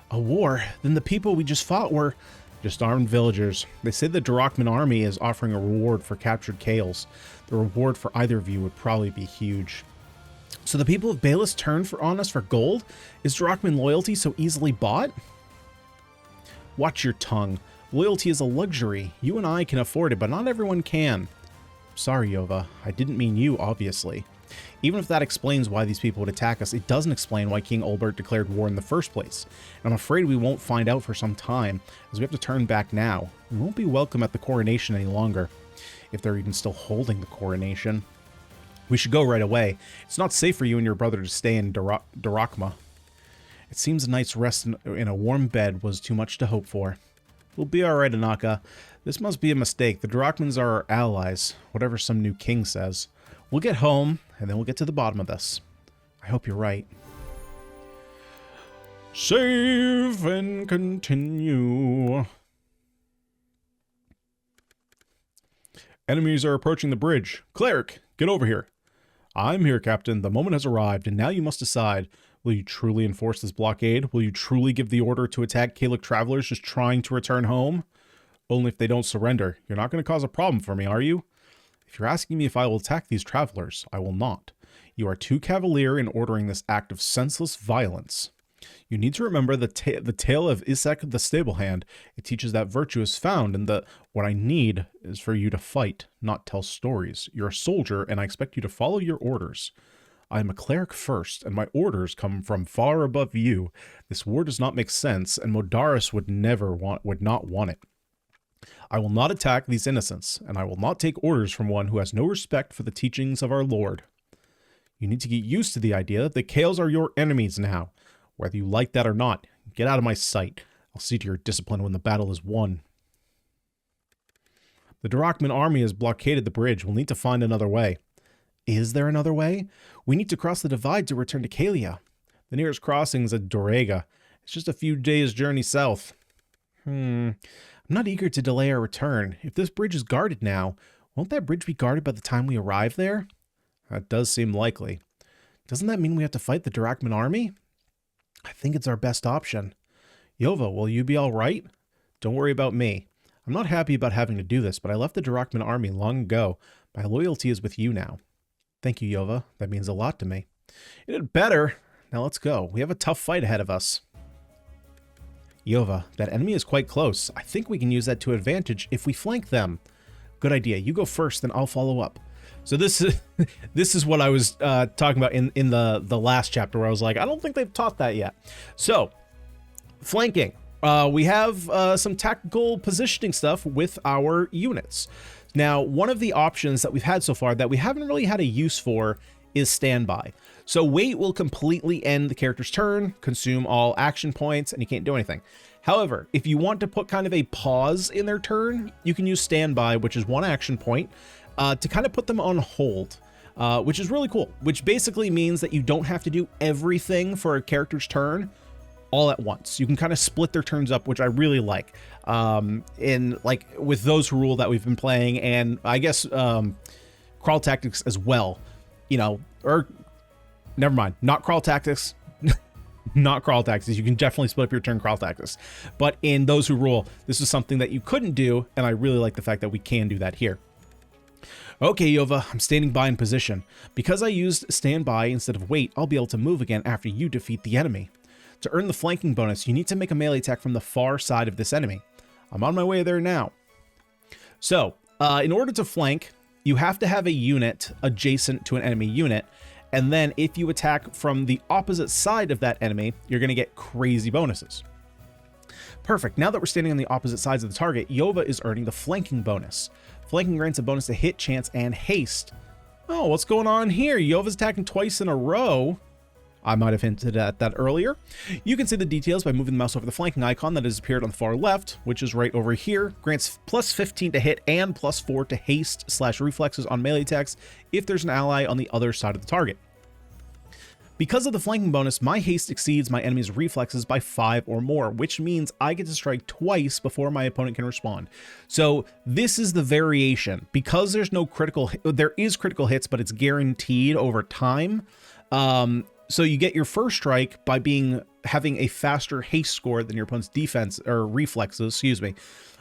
Speaker 1: A war? Then the people we just fought were just armed villagers. They say the Drachman army is offering a reward for captured Kales. The reward for either of you would probably be huge. So the people of Baelus turn on us for gold? Is Drachman loyalty so easily bought? Watch your tongue. Loyalty is a luxury. You and I can afford it, but not everyone can. Sorry, Yova. I didn't mean you, obviously. Even if that explains why these people would attack us, it doesn't explain why King Olbert declared war in the first place. And I'm afraid we won't find out for some time, as we have to turn back now. We won't be welcome at the coronation any longer, if they're even still holding the coronation. We should go right away. It's not safe for you and your brother to stay in Drachma. It seems a night's rest in a warm bed was too much to hope for. We'll be alright, Anaka. This must be a mistake. The Drachmans are our allies, whatever some new king says. We'll get home, and then we'll get to the bottom of this. I hope you're right. Save and continue. Enemies are approaching the bridge. Cleric, get over here. I'm here, Captain. The moment has arrived, and now you must decide. Will you truly enforce this blockade? Will you truly give the order to attack Kalic travelers just trying to return home? Only if they don't surrender. You're not going to cause a problem for me, are you? If you're asking me if I will attack these travelers, I will not. You are too cavalier in ordering this act of senseless violence. You need to remember the tale of Isaac the Stablehand. It teaches that virtue is found in the... What I need is for you to fight, not tell stories. You're a soldier, and I expect you to follow your orders. I am a cleric first, and my orders come from far above you. This war does not make sense, and Modaris would not want it. I will not attack these innocents, and I will not take orders from one who has no respect for the teachings of our Lord. You need to get used to the idea that the Kales are your enemies now. Whether you like that or not, get out of my sight. I'll see to your discipline when the battle is won. The Drakman army has blockaded the bridge. We'll need to find another way. Is there another way? We need to cross the divide to return to Kalia. The nearest crossing is at Dorega. It's just a few days' journey south. I'm not eager to delay our return. If this bridge is guarded now, won't that bridge be guarded by the time we arrive there? That does seem likely. Doesn't that mean we have to fight the Drakman army? I think it's our best option. Yova, will you be all right? Don't worry about me. I'm not happy about having to do this, but I left the Drakman army long ago. My loyalty is with you now. Thank you, Yova. That means a lot to me. It had better. Now let's go. We have a tough fight ahead of us. Yova, that enemy is quite close. I think we can use that to advantage if we flank them. Good idea. You go first, then I'll follow up. So this is what I was talking about in the last chapter, where I was like, I don't think they've taught that yet. So, flanking. We have some tactical positioning stuff with our units. Now, one of the options that we've had so far that we haven't really had a use for is standby. So wait will completely end the character's turn, consume all action points, and you can't do anything. However, if you want to put kind of a pause in their turn, you can use standby, which is 1 action point, to kind of put them on hold, which is really cool, which basically means that you don't have to do everything for a character's turn all at once. You can kind of split their turns up, which I really like, in like with those who rule that we've been playing, and I guess Crawl Tactics as well, you know, or never mind, not Crawl Tactics. Not Crawl Tactics. You can definitely split up your turn Crawl Tactics. But in Those Who Rule, this is something that you couldn't do, and I really like the fact that we can do that here. Okay, Yova, I'm standing by in position. Because I used standby instead of wait, I'll be able to move again after you defeat the enemy. To earn the flanking bonus, you need to make a melee attack from the far side of this enemy. I'm on my way there now. So, in order to flank, you have to have a unit adjacent to an enemy unit, and then if you attack from the opposite side of that enemy, you're going to get crazy bonuses. Perfect. Now that we're standing on the opposite sides of the target, Yova is earning the flanking bonus. Flanking grants a bonus to hit, chance, and haste. Oh, what's going on here? Yova's attacking twice in a row. I might have hinted at that earlier. You can see the details by moving the mouse over the flanking icon that has appeared on the far left, which is right over here. Grants plus 15 to hit and plus 4 to haste / reflexes on melee attacks if there's an ally on the other side of the target. Because of the flanking bonus, my haste exceeds my enemy's reflexes by 5 or more, which means I get to strike twice before my opponent can respond. So this is the variation. Because there's no critical, there is critical hits, but it's guaranteed over time. So you get your first strike by having a faster haste score than your opponent's defense or reflexes, excuse me.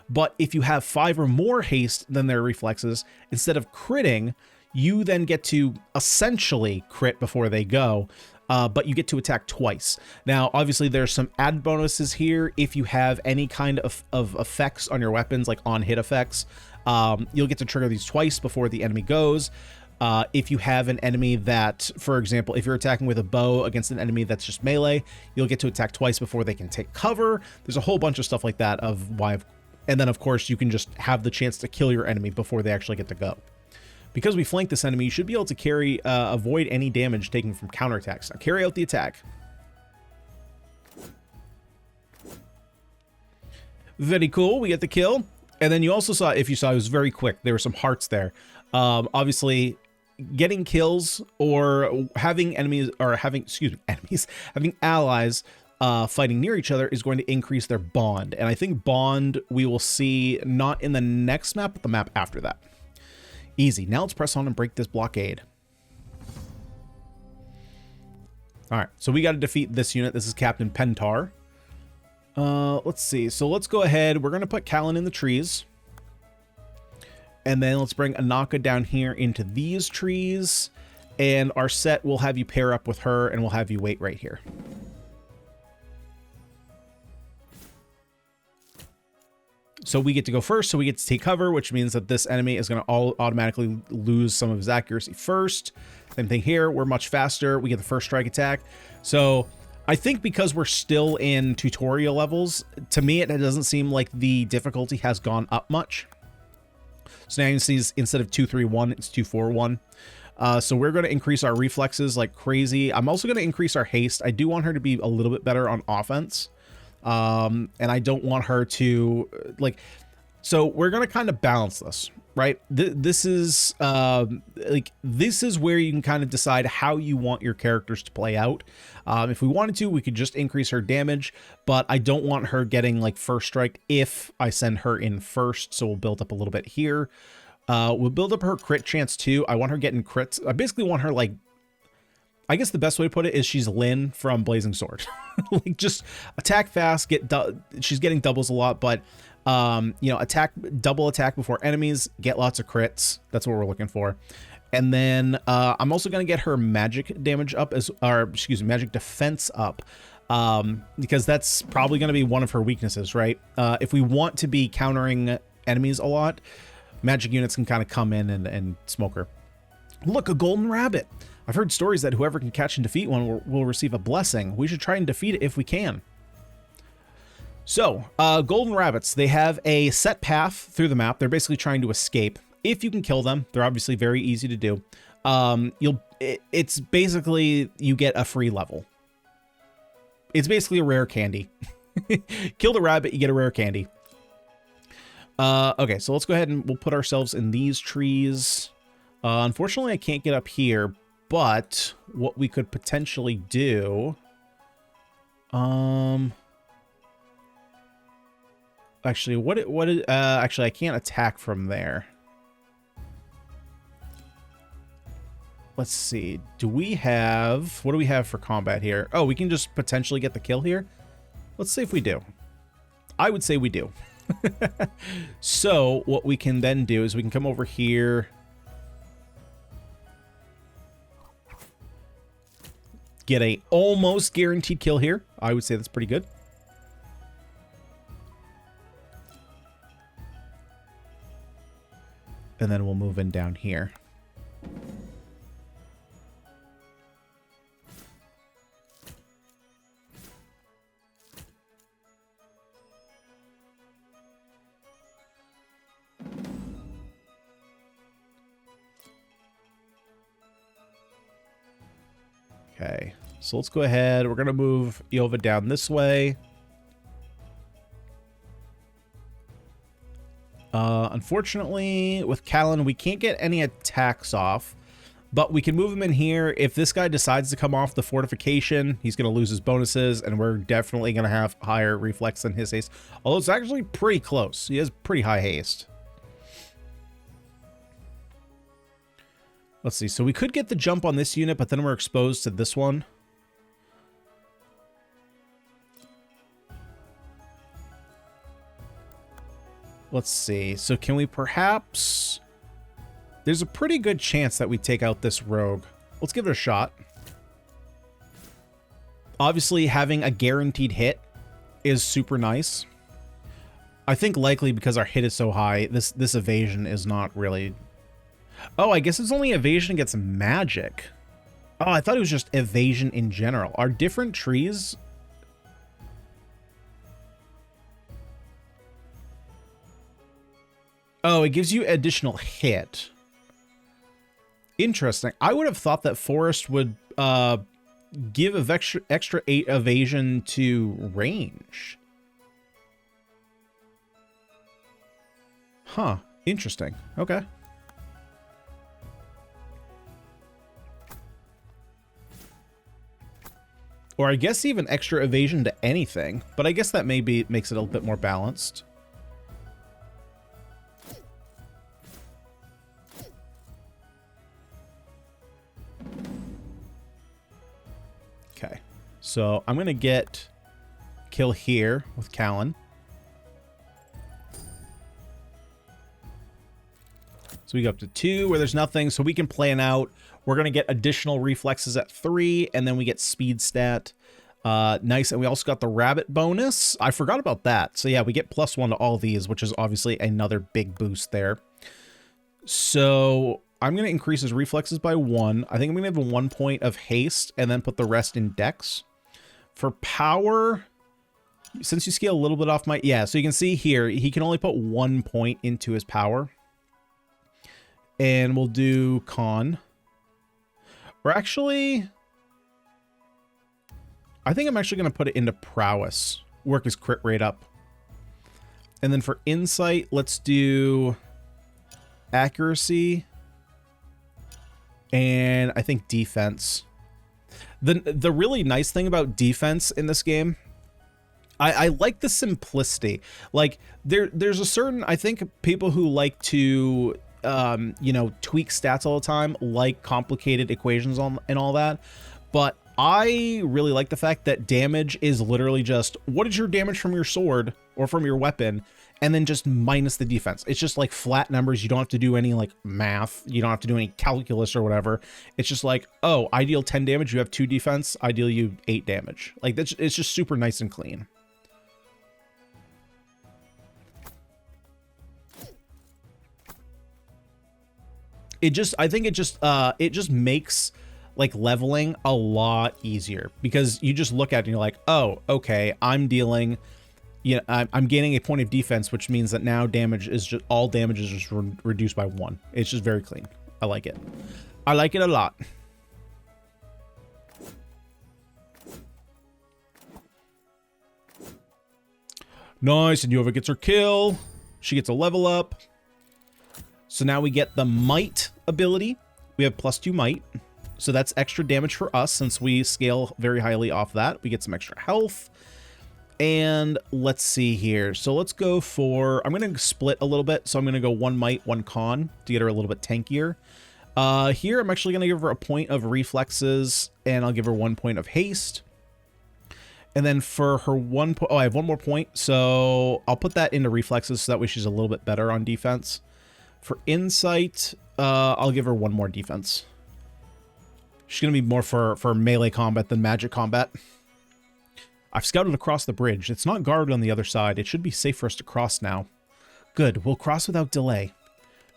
Speaker 1: But if you have 5 or more haste than their reflexes, instead of critting, you then get to essentially crit before they go, but you get to attack twice. Now, obviously, there's some added bonuses here. If you have any kind of effects on your weapons, like on-hit effects, you'll get to trigger these twice before the enemy goes. If you have an enemy that, for example, if you're attacking with a bow against an enemy that's just melee, you'll get to attack twice before they can take cover. There's a whole bunch of stuff like that and then, of course, you can just have the chance to kill your enemy before they actually get to go. Because we flank this enemy, you should be able to avoid any damage taken from counterattacks. Now carry out the attack. Very cool, we get the kill. And then you also saw, if you saw, it was very quick. There were some hearts there. Obviously, getting kills or having having allies fighting near each other is going to increase their bond. And I think bond we will see not in the next map, but the map after that. Easy. Now let's press on and break this blockade. All right, so we got to defeat this unit. This is Captain Pentar. Let's see. So let's go ahead. We're going to put Callan in the trees. And then let's bring Anaka down here into these trees. And our set will have you pair up with her, and we'll have you wait right here. So we get to go first, so we get to take cover, which means that this enemy is going to automatically lose some of his accuracy first. Same thing here. We're much faster. We get the first strike attack. So I think because we're still in tutorial levels, to me, it doesn't seem like the difficulty has gone up much. So now you see instead of 2-3-1, it's 2-4-1. So we're going to increase our reflexes like crazy. I'm also going to increase our haste. I do want her to be a little bit better on offense. And I don't want her to, like, So we're going to kind of balance this, right? This is this is where you can kind of decide how you want your characters to play out. If we wanted to, we could just increase her damage, but I don't want her getting like first strike if I send her in first. So we'll build up a little bit here. We'll build up her crit chance too. I want her getting crits. I basically want her like, I guess the best way to put it is she's Lyn from Blazing Sword. Like just attack fast, she's getting doubles a lot, but you know, double attack before enemies, get lots of crits. That's what we're looking for. And then I'm also going to get her magic damage up magic defense up, because that's probably going to be one of her weaknesses, right? If we want to be countering enemies a lot, magic units can kind of come in and smoke her. Look, a golden rabbit. I've heard stories that whoever can catch and defeat one will receive a blessing. We should try and defeat it if we can. So, golden rabbits, they have a set path through the map. They're basically trying to escape. If you can kill them, they're obviously very easy to do. It's basically, you get a free level. It's basically a rare candy. Kill the rabbit, you get a rare candy. Okay, so let's go ahead and we'll put ourselves in these trees. Unfortunately, I can't get up here, but what we could potentially do... Actually, actually, I can't attack from there. Let's see. What do we have for combat here? Oh, we can just potentially get the kill here. Let's see if we do. I would say we do. So what we can then do is we can come over here. Get a almost guaranteed kill here. I would say that's pretty good. And then we'll move in down here. Okay, so let's go ahead. We're going to move Iova down this way. Unfortunately, with Callan, we can't get any attacks off, but we can move him in here. If this guy decides to come off the fortification, he's going to lose his bonuses, and we're definitely going to have higher reflex than his haste. Although it's actually pretty close. He has pretty high haste. Let's see. So we could get the jump on this unit, but then we're exposed to this one. Let's see. So can we perhaps... There's a pretty good chance that we take out this rogue. Let's give it a shot. Obviously, having a guaranteed hit is super nice. I think likely because our hit is so high, this evasion is not really... Oh, I guess it's only evasion against magic. Oh, I thought it was just evasion in general. Are different trees... Oh, it gives you additional hit. Interesting. I would have thought that Forest would give extra 8 evasion to range. Huh. Interesting. Okay. Or I guess even extra evasion to anything. But I guess that maybe makes it a little bit more balanced. Okay, so I'm going to get kill here with Callan. So we go up to 2 where there's nothing, so we can plan out. We're going to get additional reflexes at 3, and then we get speed stat. Nice, and we also got the rabbit bonus. I forgot about that. So yeah, we get +1 to all these, which is obviously another big boost there. So... I'm going to increase his reflexes by 1. I think I'm going to give him 1 point of haste and then put the rest in dex. For power, since you scale a little bit off my... Yeah, so you can see here, he can only put 1 point into his power. And we'll do con. Or actually... I think I'm actually going to put it into prowess. Work his crit rate up. And then for insight, let's do accuracy and I think defense. The really nice thing about defense in this game, I like the simplicity. Like there's a certain, I think people who like to you know, tweak stats all the time, like complicated equations and all that. But I really like the fact that damage is literally just, what is your damage from your sword or from your weapon? And then just minus the defense. It's just like flat numbers. You don't have to do any like math. You don't have to do any calculus or whatever. It's just like, oh, I deal 10 damage. You have 2 defense. I deal you 8 damage. Like that's, it's just super nice and clean. I think it just makes like leveling a lot easier because you just look at it and you're like, oh, okay, I'm dealing, you know, I'm gaining a point of defense, which means that now damage is just, all damage is just reduced by 1. It's just very clean. I like it. I like it a lot. Nice, and Yova gets her kill. She gets a level up. So now we get the might ability. We have +2 might. So that's extra damage for us since we scale very highly off that. We get some extra health. And let's see here. So let's go for, I'm going to split a little bit. So I'm going to go 1 might, 1 con to get her a little bit tankier. Here, I'm actually going to give her a point of reflexes and I'll give her 1 point of haste. And then for her 1 point, oh, I have 1 more point. So I'll put that into reflexes so that way she's a little bit better on defense. For insight, I'll give her 1 more defense. She's going to be more for melee combat than magic combat. I've scouted across the bridge. It's not guarded on the other side. It should be safe for us to cross now. Good. We'll cross without delay.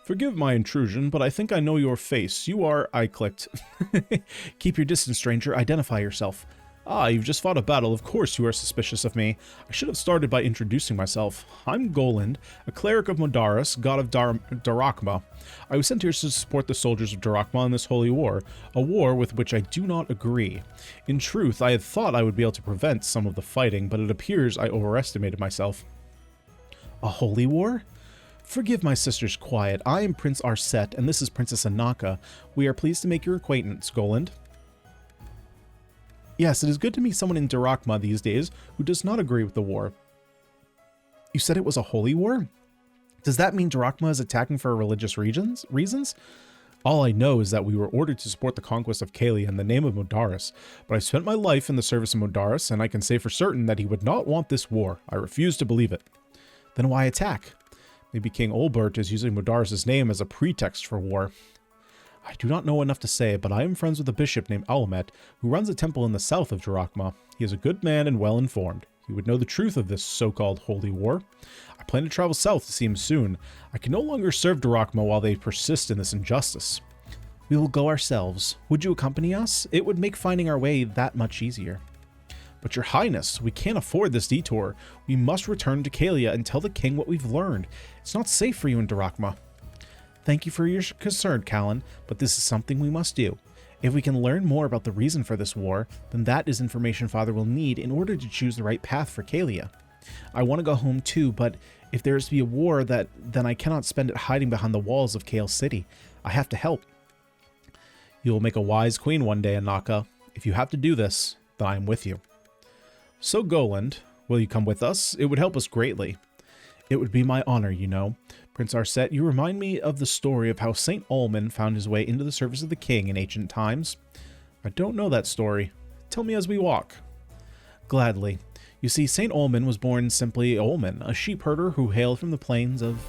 Speaker 1: Forgive my intrusion, but I think I know your face. You are... I clicked. Keep your distance, stranger. Identify yourself. Ah, you've just fought a battle. Of course you are suspicious of me. I should have started by introducing myself. I'm Goland, a cleric of Modaris, god of Darakma. I was sent here to support the soldiers of Darakma in this holy war, a war with which I do not agree. In truth, I had thought I would be able to prevent some of the fighting, but it appears I overestimated myself. A holy war? Forgive my sister's quiet. I am Prince Arset, and this is Princess Anaka. We are pleased to make your acquaintance, Goland. Yes, it is good to meet someone in Darakma these days who does not agree with the war. You said it was a holy war? Does that mean Darakma is attacking for religious reasons? All I know is that we were ordered to support the conquest of Kalia in the name of Modaris, but I spent my life in the service of Modaris, and I can say for certain that he would not want this war. I refuse to believe it. Then why attack? Maybe King Olbert is using Modaris' name as a pretext for war. I do not know enough to say, but I am friends with a bishop named Alamet, who runs a temple in the south of Darakma. He is a good man and well informed. He would know the truth of this so-called holy war. I plan to travel south to see him soon. I can no longer serve Darakma while they persist in this injustice. We will go ourselves. Would you accompany us? It would make finding our way that much easier. But your highness, we can't afford this detour. We must return to Kalia and tell the king what we've learned. It's not safe for you in Darakma. Thank you for your concern, Callan, but this is something we must do. If we can learn more about the reason for this war, then that is information Father will need in order to choose the right path for Kalia. I want to go home too, but if there is to be a war, then I cannot spend it hiding behind the walls of Kale City. I have to help. You will make a wise queen one day, Anaka. If you have to do this, then I am with you. So, Goland, will you come with us? It would help us greatly. It would be my honor, you know. Prince Arset, you remind me of the story of how St. Ulman found his way into the service of the king in ancient times. I don't know that story. Tell me as we walk. Gladly. You see, St. Ulman was born simply Ulman, a sheep herder who hailed from the plains of...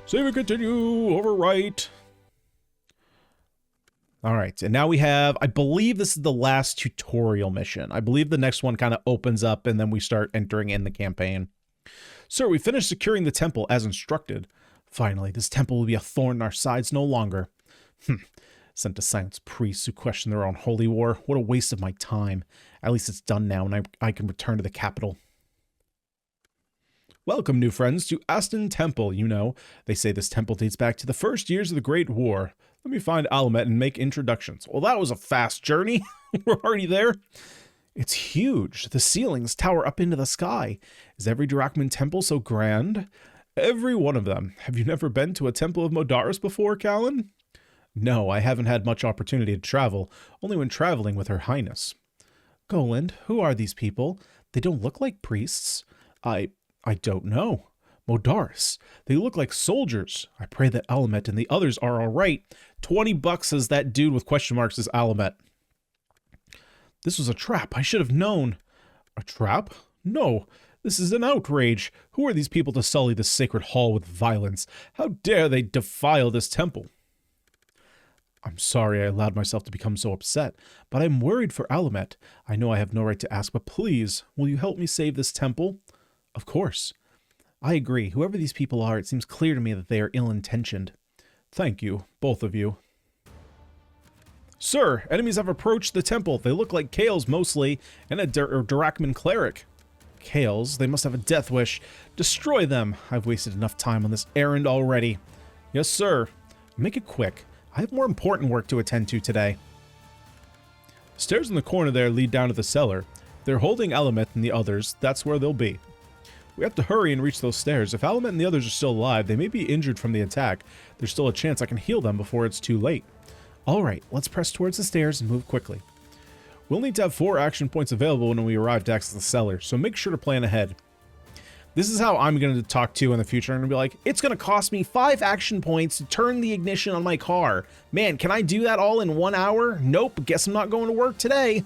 Speaker 1: Save and continue, overwrite. Alright, and now we have, I believe this is the last tutorial mission. I believe the next one kind of opens up and then we start entering in the campaign. Sir, we finished securing the temple as instructed. Finally, this temple will be a thorn in our sides no longer. Sent to silence priests who question their own holy war. What a waste of my time. At least it's done now, and I can return to the capital. Welcome, new friends, to Aston Temple. You know, they say this temple dates back to the first years of the Great War. Let me find Alamet and make introductions. Well, that was a fast journey. We're already there. It's huge. The ceilings tower up into the sky. Is every Drachman temple so grand? Every one of them. Have you never been to a temple of Modaris before, Callan? No, I haven't had much opportunity to travel, only when traveling with Her Highness. Goland, who are these people? They don't look like priests. I don't know. Modaris. They look like soldiers. I pray that Alamet and the others are all right. $20 says that dude with question marks is Alamet. This was a trap. I should have known. A trap? No. This is an outrage. Who are these people to sully this sacred hall with violence? How dare they defile this temple? I'm sorry I allowed myself to become so upset, but I'm worried for Alamet. I know I have no right to ask, but please, will you help me save this temple? Of course. I agree. Whoever these people are, it seems clear to me that they are ill-intentioned. Thank you, both of you. Sir, enemies have approached the temple. They look like Kales mostly, and a Drachman cleric. Kales, they must have a death wish. Destroy them. I've wasted enough time on this errand already. Yes, sir. Make it quick. I have more important work to attend to today. The stairs in the corner there lead down to the cellar. They're holding Alamet and the others. That's where they'll be. We have to hurry and reach those stairs. If Alamet and the others are still alive, they may be injured from the attack. There's still a chance I can heal them before it's too late. Alright, let's press towards the stairs and move quickly. We'll need to have 4 action points available when we arrive to access the cellar, so make sure to plan ahead. This is how I'm going to talk to in the future. I'm going to be like, it's going to cost me 5 action points to turn the ignition on my car. Man, can I do that all in 1 hour? Nope, guess I'm not going to work today.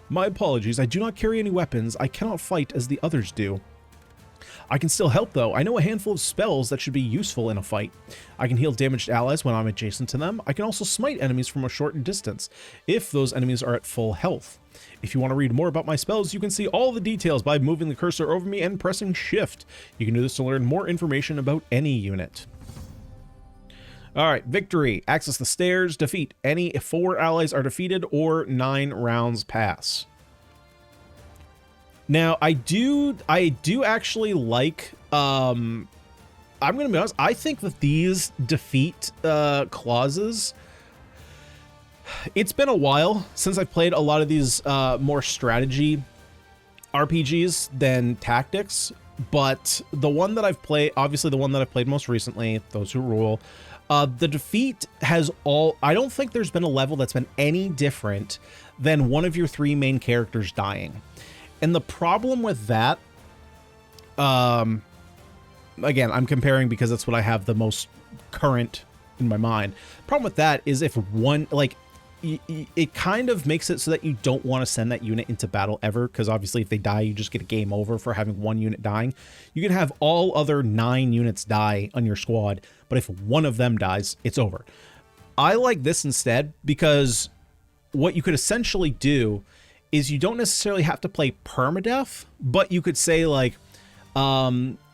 Speaker 1: My apologies, I do not carry any weapons. I cannot fight as the others do. I can still help though. I know a handful of spells that should be useful in a fight. I can heal damaged allies when I'm adjacent to them. I can also smite enemies from a short distance, if those enemies are at full health. If you want to read more about my spells, you can see all the details by moving the cursor over me and pressing shift. You can do this to learn more information about any unit. Alright, victory. Access the stairs, defeat any 4 allies are defeated, or 9 rounds pass. Now, I do actually like, I'm going to be honest, I think that these defeat clauses, it's been a while since I've played a lot of these more strategy RPGs than tactics, but the one that I've played, obviously the one that I've played most recently, Those Who Rule, the defeat has I don't think there's been a level that's been any different than one of your 3 main characters dying. And the problem with that, again, I'm comparing because that's what I have the most current in my mind. Problem with that is if one, like, it kind of makes it so that you don't want to send that unit into battle ever, because obviously if they die, you just get a game over for having 1 unit dying. You can have all other 9 units die on your squad, but if one of them dies, it's over. I like this instead because what you could essentially do is you don't necessarily have to play permadeath, but you could say like,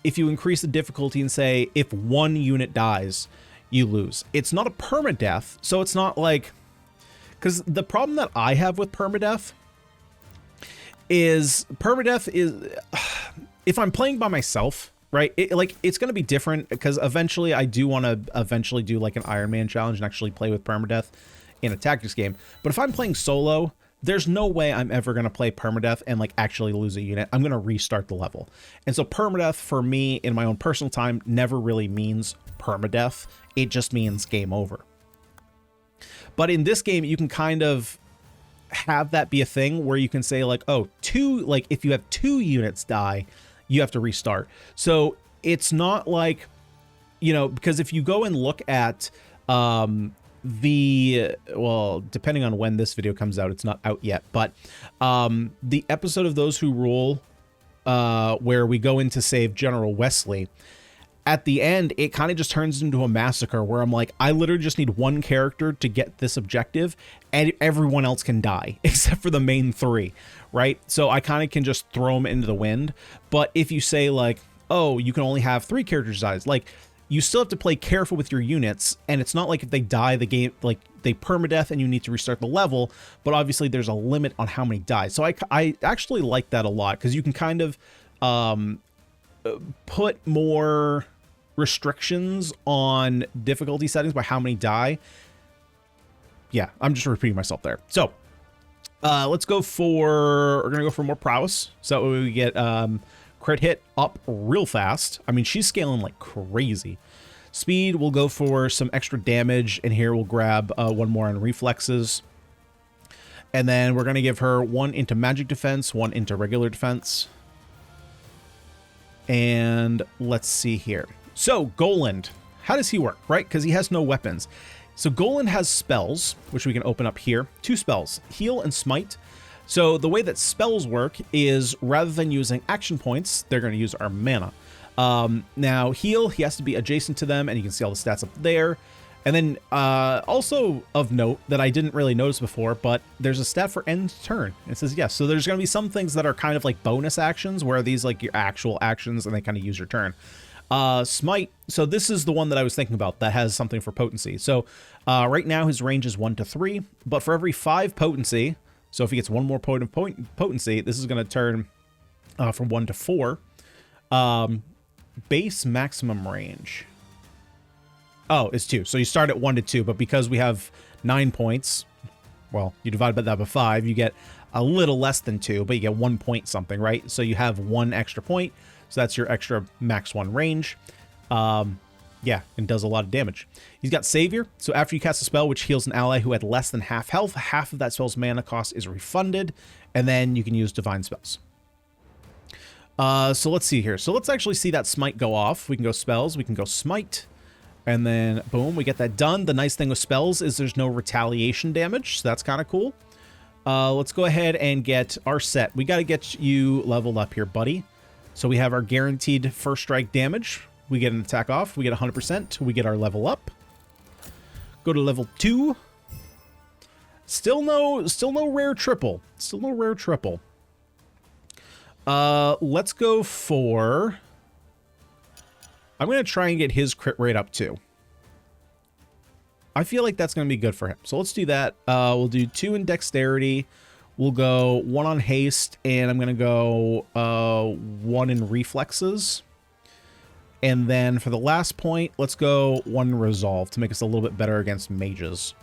Speaker 1: if you increase the difficulty and say if 1 unit dies, you lose. It's not a permadeath, so it's not like, because the problem that I have with permadeath is if I'm playing by myself, right? It's going to be different because eventually I do want to do like an Iron Man challenge and actually play with permadeath in a tactics game. But if I'm playing solo, there's no way I'm ever going to play permadeath and like actually lose a unit. I'm going to restart the level. And so permadeath for me in my own personal time never really means permadeath. It just means game over. But in this game, you can kind of have that be a thing where you can say like, oh, if you have 2 units die, you have to restart. So it's not like, because if you go and look at, depending on when this video comes out, it's not out yet, but the episode of Those Who Rule where we go in to save General Wesley, at the end it kind of just turns into a massacre where I'm like, I literally just need 1 character to get this objective and everyone else can die except for the main 3, right? So I kind of can just throw them into the wind. But if you say like, oh, you can only have 3 characters die, like, you still have to play careful with your units, and it's not like if they die, the game, like, they permadeath and you need to restart the level, but obviously there's a limit on how many die. So I actually like that a lot, because you can kind of put more restrictions on difficulty settings by how many die. Yeah, I'm just repeating myself there. So Let's go for, we're gonna go for more prowess. So that way we get crit hit up real fast. I mean, she's scaling like crazy. Speed, we'll go for some extra damage, and here we'll grab one more on reflexes. And then we're gonna give her one into magic defense, one into regular defense. And let's see here. So Goland, how does he work, right? Because he has no weapons. So Goland has spells, which we can open up here. 2 spells, heal and smite. So the way that spells work is rather than using action points, they're going to use our mana. Now heal, he has to be adjacent to them, and you can see all the stats up there. And then also of note that I didn't really notice before, but there's a stat for end turn. It says yes. So there's going to be some things that are kind of like bonus actions, where these like your actual actions, and they kind of use your turn. Smite, so this is the one that I was thinking about that has something for potency. So right now his range is 1 to 3, but for every 5 potency, so if he gets one more point of potency, this is going to turn from 1 to 4. Base maximum range. Oh, it's 2. So you start at 1 to 2, but because we have 9 points, well, you divide that by 5, you get a little less than 2, but you get 1 point something, right? So you have 1 extra point. So that's your extra max 1 range. Yeah, and does a lot of damage. He's got Savior. So after you cast a spell which heals an ally who had less than half health, half of that spell's mana cost is refunded, and then you can use divine spells. So let's see here. So let's actually see that smite go off. We can go spells, we can go smite, and then boom, we get that done. The nice thing with spells is there's no retaliation damage, so that's kind of cool. Let's go ahead and get our set. We got to get you leveled up here, buddy. So we have our guaranteed first strike damage. We get an attack off. We get 100%. We get our level up. Go to level 2. Still no rare triple. Still no rare triple. Let's go for... I'm going to try and get his crit rate up too. I feel like that's going to be good for him. So let's do that. We'll do 2 in dexterity. We'll go 1 on haste, and I'm going to go 1 in reflexes. And then for the last point, let's go 1 resolve to make us a little bit better against mages.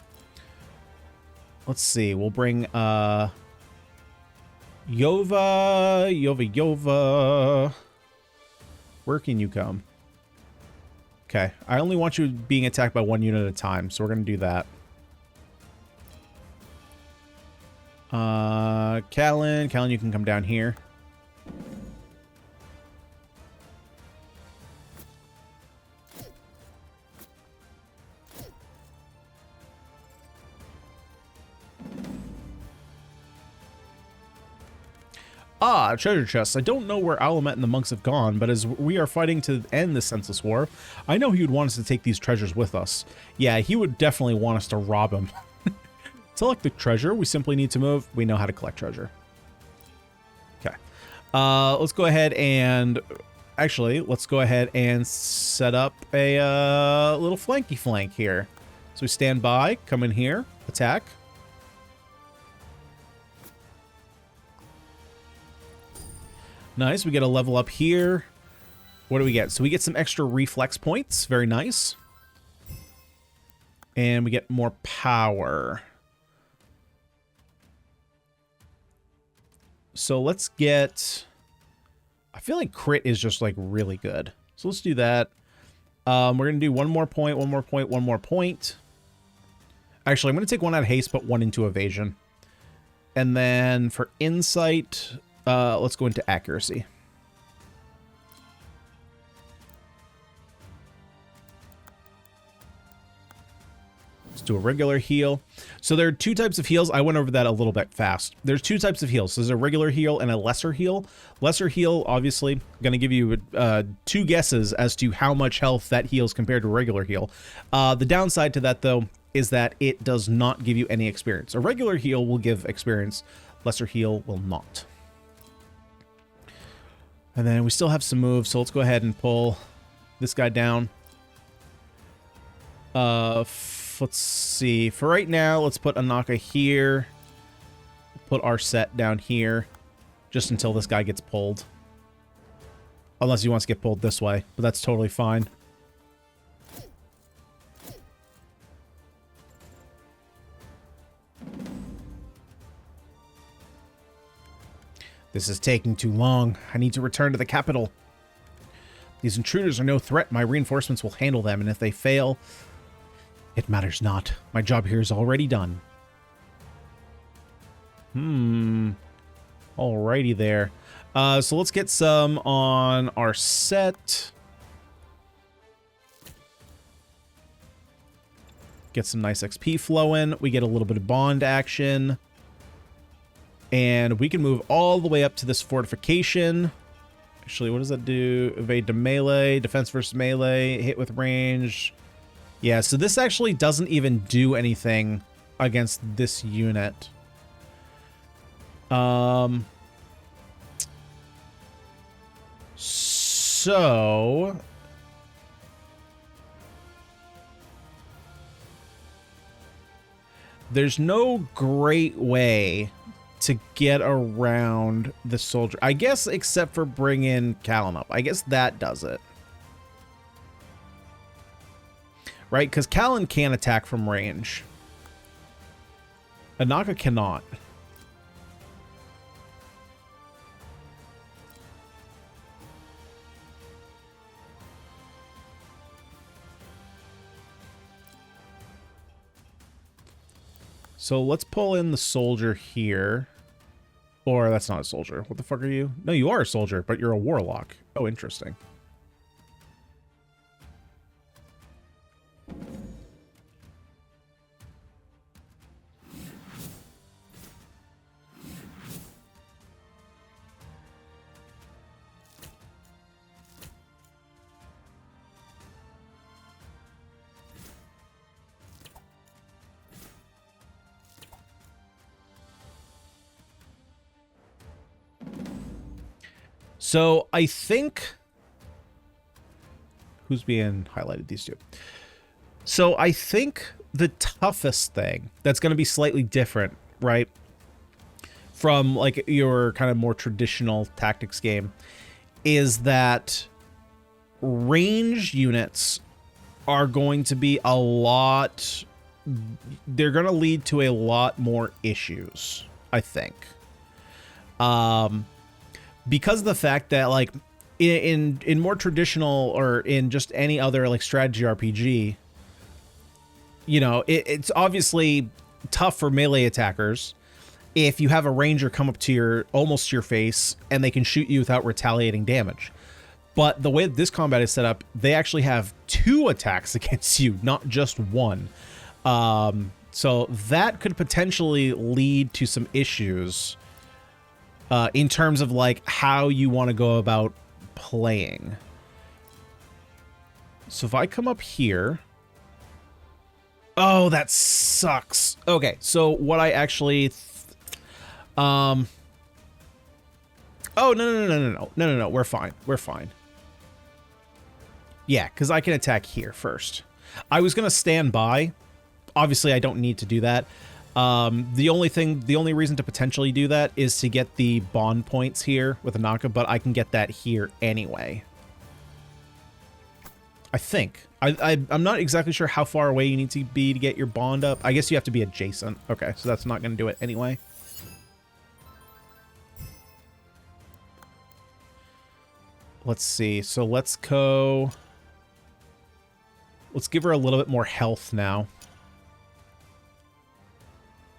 Speaker 1: Let's see. We'll bring Yova. Where can you come? Okay. I only want you being attacked by 1 unit at a time, so we're going to do that. Callan, you can come down here. Ah, treasure chests. I don't know where Alamet and the monks have gone, but as we are fighting to end the senseless war, I know he would want us to take these treasures with us. Yeah, he would definitely want us to rob him. Select the treasure. We simply need to move. We know how to collect treasure. Okay. Let's go ahead and... Actually, let's go ahead and set up a little flanky flank here. So we stand by, come in here, attack. Nice. We get a level up here. What do we get? So we get some extra reflex points. Very nice. And we get more power. So let's get... I feel like crit is just like really good. So let's do that. We're going to do 1 more point, 1 more point, 1 more point. Actually, I'm going to take 1 out of haste, but 1 into evasion. And then for insight, let's go into accuracy. Let's do a regular heal. So there are 2 types of heals. I went over that a little bit fast. There's 2 types of heals. So there's a regular heal and a lesser heal. Lesser heal, obviously, going to give you 2 guesses as to how much health that heals compared to a regular heal. The downside to that, though, is that it does not give you any experience. A regular heal will give experience. Lesser heal will not. And then we still have some moves, so let's go ahead and pull this guy down. Let's see. For right now, let's put Anaka here. Put our set down here. Just until this guy gets pulled. Unless he wants to get pulled this way, but that's totally fine. This is taking too long. I need to return to the capital. These intruders are no threat. My reinforcements will handle them, and if they fail, it matters not. My job here is already done. Alrighty there. So let's get some on our set. Get some nice XP flowing. We get a little bit of bond action. And we can move all the way up to this fortification. Actually, what does that do? Evade to melee, defense versus melee, hit with range. Yeah, so this actually doesn't even do anything against this unit. So there's no great way to get around the soldier, I guess, except for bring in Callan up. I guess that does it. Right? Because Callan can attack from range. Anaka cannot. So let's pull in the soldier here. Or that's not a soldier. What the fuck are you? No, you are a soldier, but you're a warlock. Oh, interesting. So I think who's being highlighted? These two. So I think the toughest thing that's going to be slightly different, right, from like your kind of more traditional tactics game, is that range units are going to be a lot. They're going to lead to a lot more issues, I think. Because of the fact that, like, in more traditional or in just any other like strategy RPG, you know, it's obviously tough for melee attackers if you have a ranger come up to your almost to your face and they can shoot you without retaliating damage. But the way that this combat is set up, they actually have 2 attacks against you, not just 1. So that could potentially lead to some issues. In terms of like how you want to go about playing. So if I come up here. Oh, that sucks. Okay, so what I actually oh, no, we're fine. We're fine. Yeah, because I can attack here first. I was gonna stand by. Obviously I don't need to do that. The only reason to potentially do that is to get the bond points here with Anaka, but I can get that here anyway. I think. I'm not exactly sure how far away you need to be to get your bond up. I guess you have to be adjacent. Okay, so that's not going to do it anyway. Let's see. So let's go. Let's give her a little bit more health now.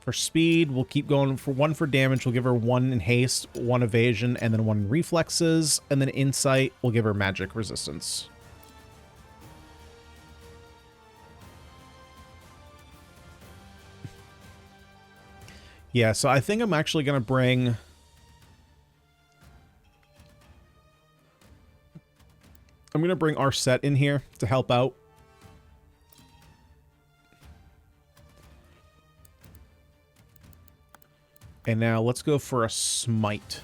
Speaker 1: For speed, we'll keep going for 1 for damage. We'll give her 1 in haste, 1 evasion, and then 1 in reflexes. And then insight, we'll give her magic resistance. Yeah, so I think I'm actually going to bring... I'm going to bring our set in here to help out. And now let's go for a smite.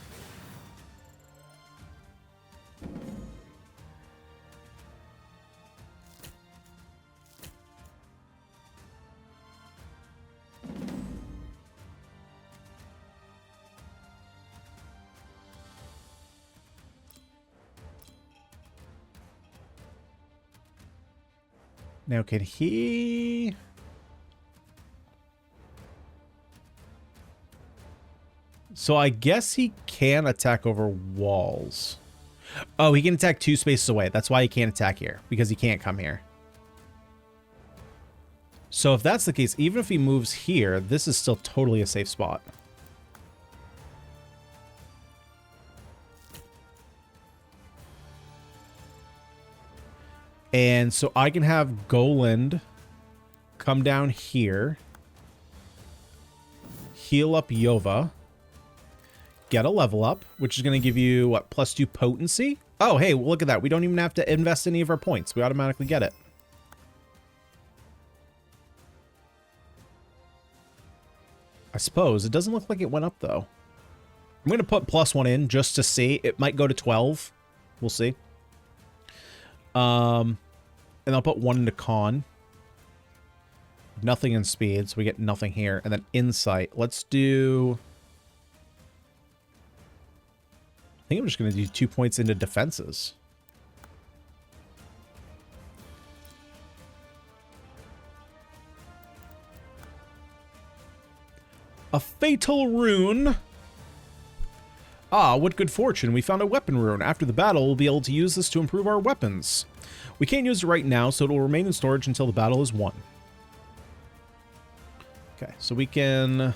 Speaker 1: Now can he... So I guess he can attack over walls. Oh, he can attack 2 spaces away. That's why he can't attack here, because he can't come here. So if that's the case, even if he moves here, this is still totally a safe spot. And so I can have Goland come down here, heal up Yova, get a level up, which is going to give you, what, +2 potency? Oh, hey, well, look at that. We don't even have to invest any of our points. We automatically get it. I suppose. It doesn't look like it went up, though. I'm going to put +1 in just to see. It might go to 12. We'll see. And I'll put 1 into con. Nothing in speed, so we get nothing here. And then insight. Let's do... I think I'm just going to do 2 points into defenses. A fatal rune. Ah, what good fortune. We found a weapon rune. After the battle, we'll be able to use this to improve our weapons. We can't use it right now, so it will remain in storage until the battle is won. Okay, so we can...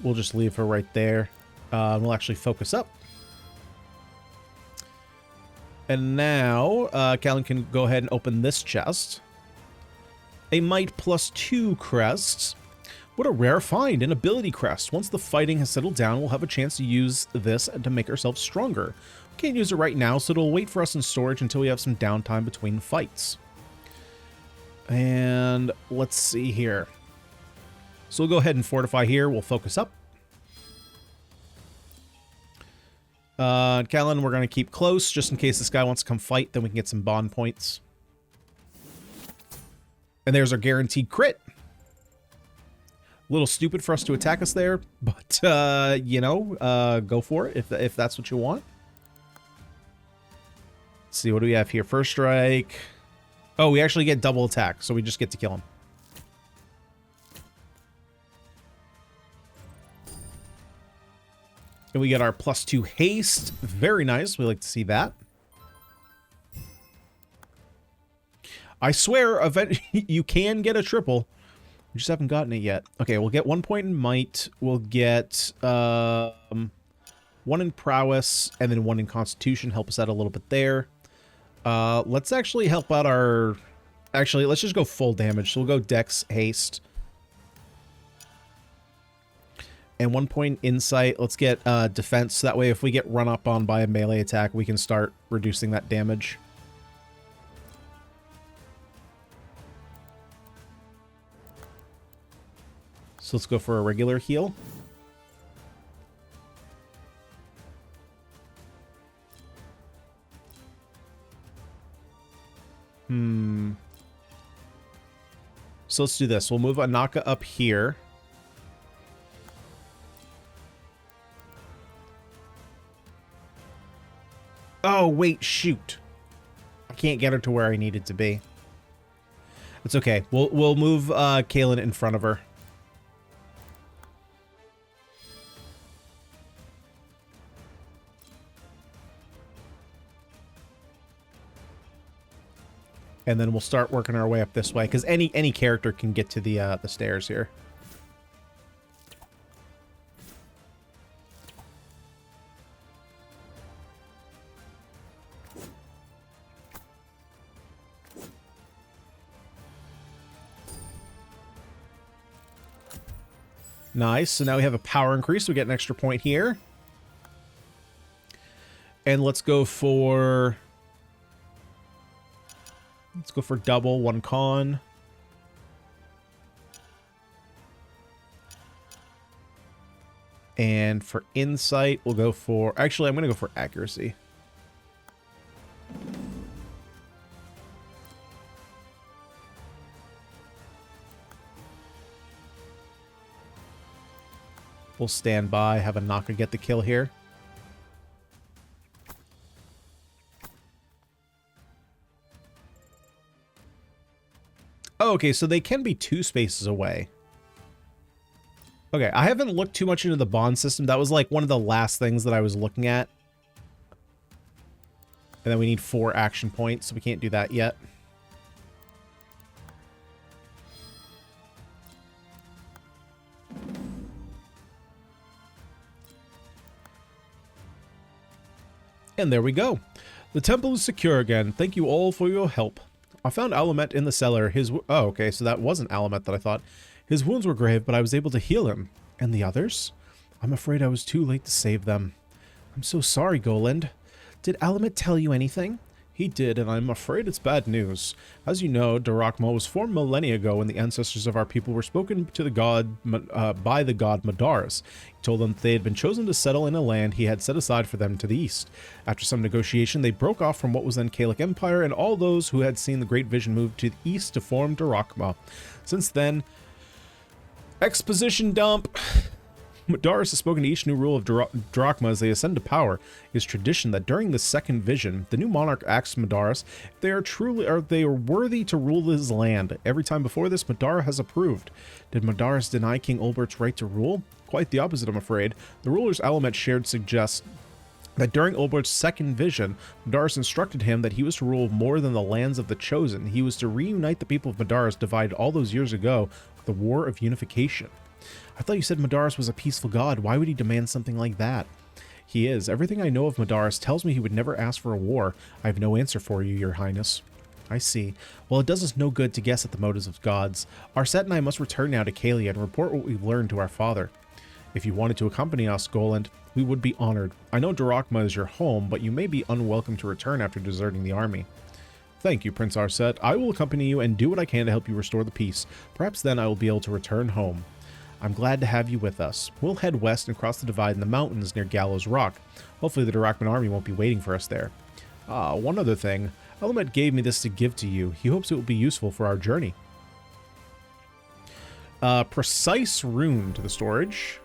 Speaker 1: We'll just leave her right there. We'll actually focus up. And now, Callan can go ahead and open this chest. A Might +2 crest. What a rare find, an ability crest. Once the fighting has settled down, we'll have a chance to use this to make ourselves stronger. We can't use it right now, so it'll wait for us in storage until we have some downtime between fights. And let's see here. So we'll go ahead and fortify here. We'll focus up. Callan, we're going to keep close just in case this guy wants to come fight. Then we can get some bond points. And there's our guaranteed crit. A little stupid for us to attack us there, but, you know, go for it if that's what you want. Let's see, what do we have here? First strike. Oh, we actually get double attack, so we just get to kill him. And we get our +2 haste. Very nice. We like to see that. I swear, you can get a triple. We just haven't gotten it yet. Okay, we'll get 1 point in might. We'll get 1 in prowess, and then 1 in constitution. Help us out a little bit there. Let's actually help out our... Actually, let's just go full damage. So we'll go dex, haste. And 1 point insight. Let's get defense. So that way, if we get run up on by a melee attack, we can start reducing that damage. So let's go for a regular heal. So let's do this. We'll move Anaka up here. Oh, wait, shoot. I can't get her to where I need it to be. It's okay. We'll move Kaylin in front of her. And then we'll start working our way up this way, because any character can get to the stairs here. Nice. So now we have a power increase. We get an extra point here. And let's go for... Let's go for double, 1 con. And for insight, we'll go for... Actually, I'm going to go for accuracy. We'll stand by, have Anaka get the kill here. Oh, okay, so they can be 2 spaces away. Okay, I haven't looked too much into the bond system. That was like one of the last things that I was looking at. And then we need 4 action points, so we can't do that yet. And there we go. The temple is secure again. Thank you all for your help. I found Alamet in the cellar. Oh, okay, so that wasn't Alamet that I thought. His wounds were grave, but I was able to heal him. And the others? I'm afraid I was too late to save them. I'm so sorry, Goland. Did Alamet tell you anything? He did, and I'm afraid it's bad news. As you know, Drakma was formed millennia ago when the ancestors of our people were spoken to the god by the god Madaris. He told them that they had been chosen to settle in a land he had set aside for them to the east. After some negotiation, they broke off from what was then Kalic Empire, and all those who had seen the Great Vision moved to the east to form Drakma. Since then, exposition dump. Madaris has spoken to each new rule of Drakma as they ascend to power. It is tradition that during the second vision, the new monarch asks Madaris if they are worthy to rule this land. Every time before this, Madara has approved. Did Madaris deny King Olbert's right to rule? Quite the opposite, I'm afraid. The rulers Alamet shared suggests that during Olbert's second vision, Madaris instructed him that he was to rule more than the lands of the Chosen. He was to reunite the people of Madaris divided all those years ago with the War of Unification. I thought you said Madaris was a peaceful god. Why would he demand something like that? He is. Everything I know of Madaris tells me he would never ask for a war. I have no answer for you, your highness. I see. Well, it does us no good to guess at the motives of gods. Arset and I must return now to Kalia and report what we've learned to our father. If you wanted to accompany us, Goland, we would be honored. I know Drakma is your home, but you may be unwelcome to return after deserting the army. Thank you, Prince Arset. I will accompany you and do what I can to help you restore the peace. Perhaps then I will be able to return home. I'm glad to have you with us. We'll head west and cross the divide in the mountains near Gallows Rock. Hopefully the Drakman army won't be waiting for us there. One other thing. Alamet gave me this to give to you. He hopes it will be useful for our journey. Precise rune to the storage.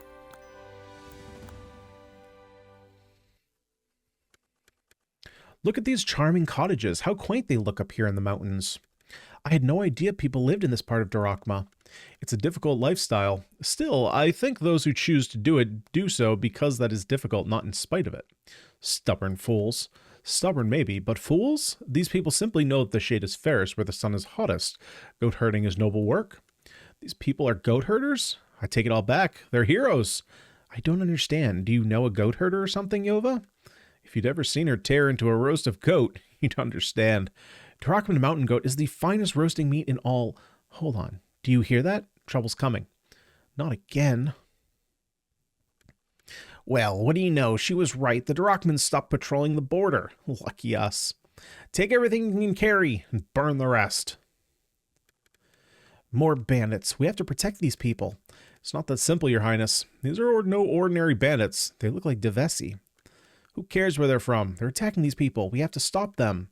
Speaker 1: Look at these charming cottages. How quaint they look up here in the mountains. I had no idea people lived in this part of Drakma. It's a difficult lifestyle. Still, I think those who choose to do it do so because that is difficult, not in spite of it. Stubborn fools. Stubborn maybe, but fools? These people simply know that the shade is fairest where the sun is hottest. Goat herding is noble work. These people are goat herders? I take it all back. They're heroes. I don't understand. Do you know a goat herder or something, Yova? If you'd ever seen her tear into a roast of goat, you'd understand. Drakman mountain goat is the finest roasting meat in all... Hold on. Do you hear that? Trouble's coming. Not again. Well, what do you know? She was right. The Drakmans stopped patrolling the border. Lucky us. Take everything you can carry and burn the rest. More bandits. We have to protect these people. It's not that simple, Your Highness. These are no ordinary bandits. They look like Devesi. Who cares where they're from? They're attacking these people. We have to stop them.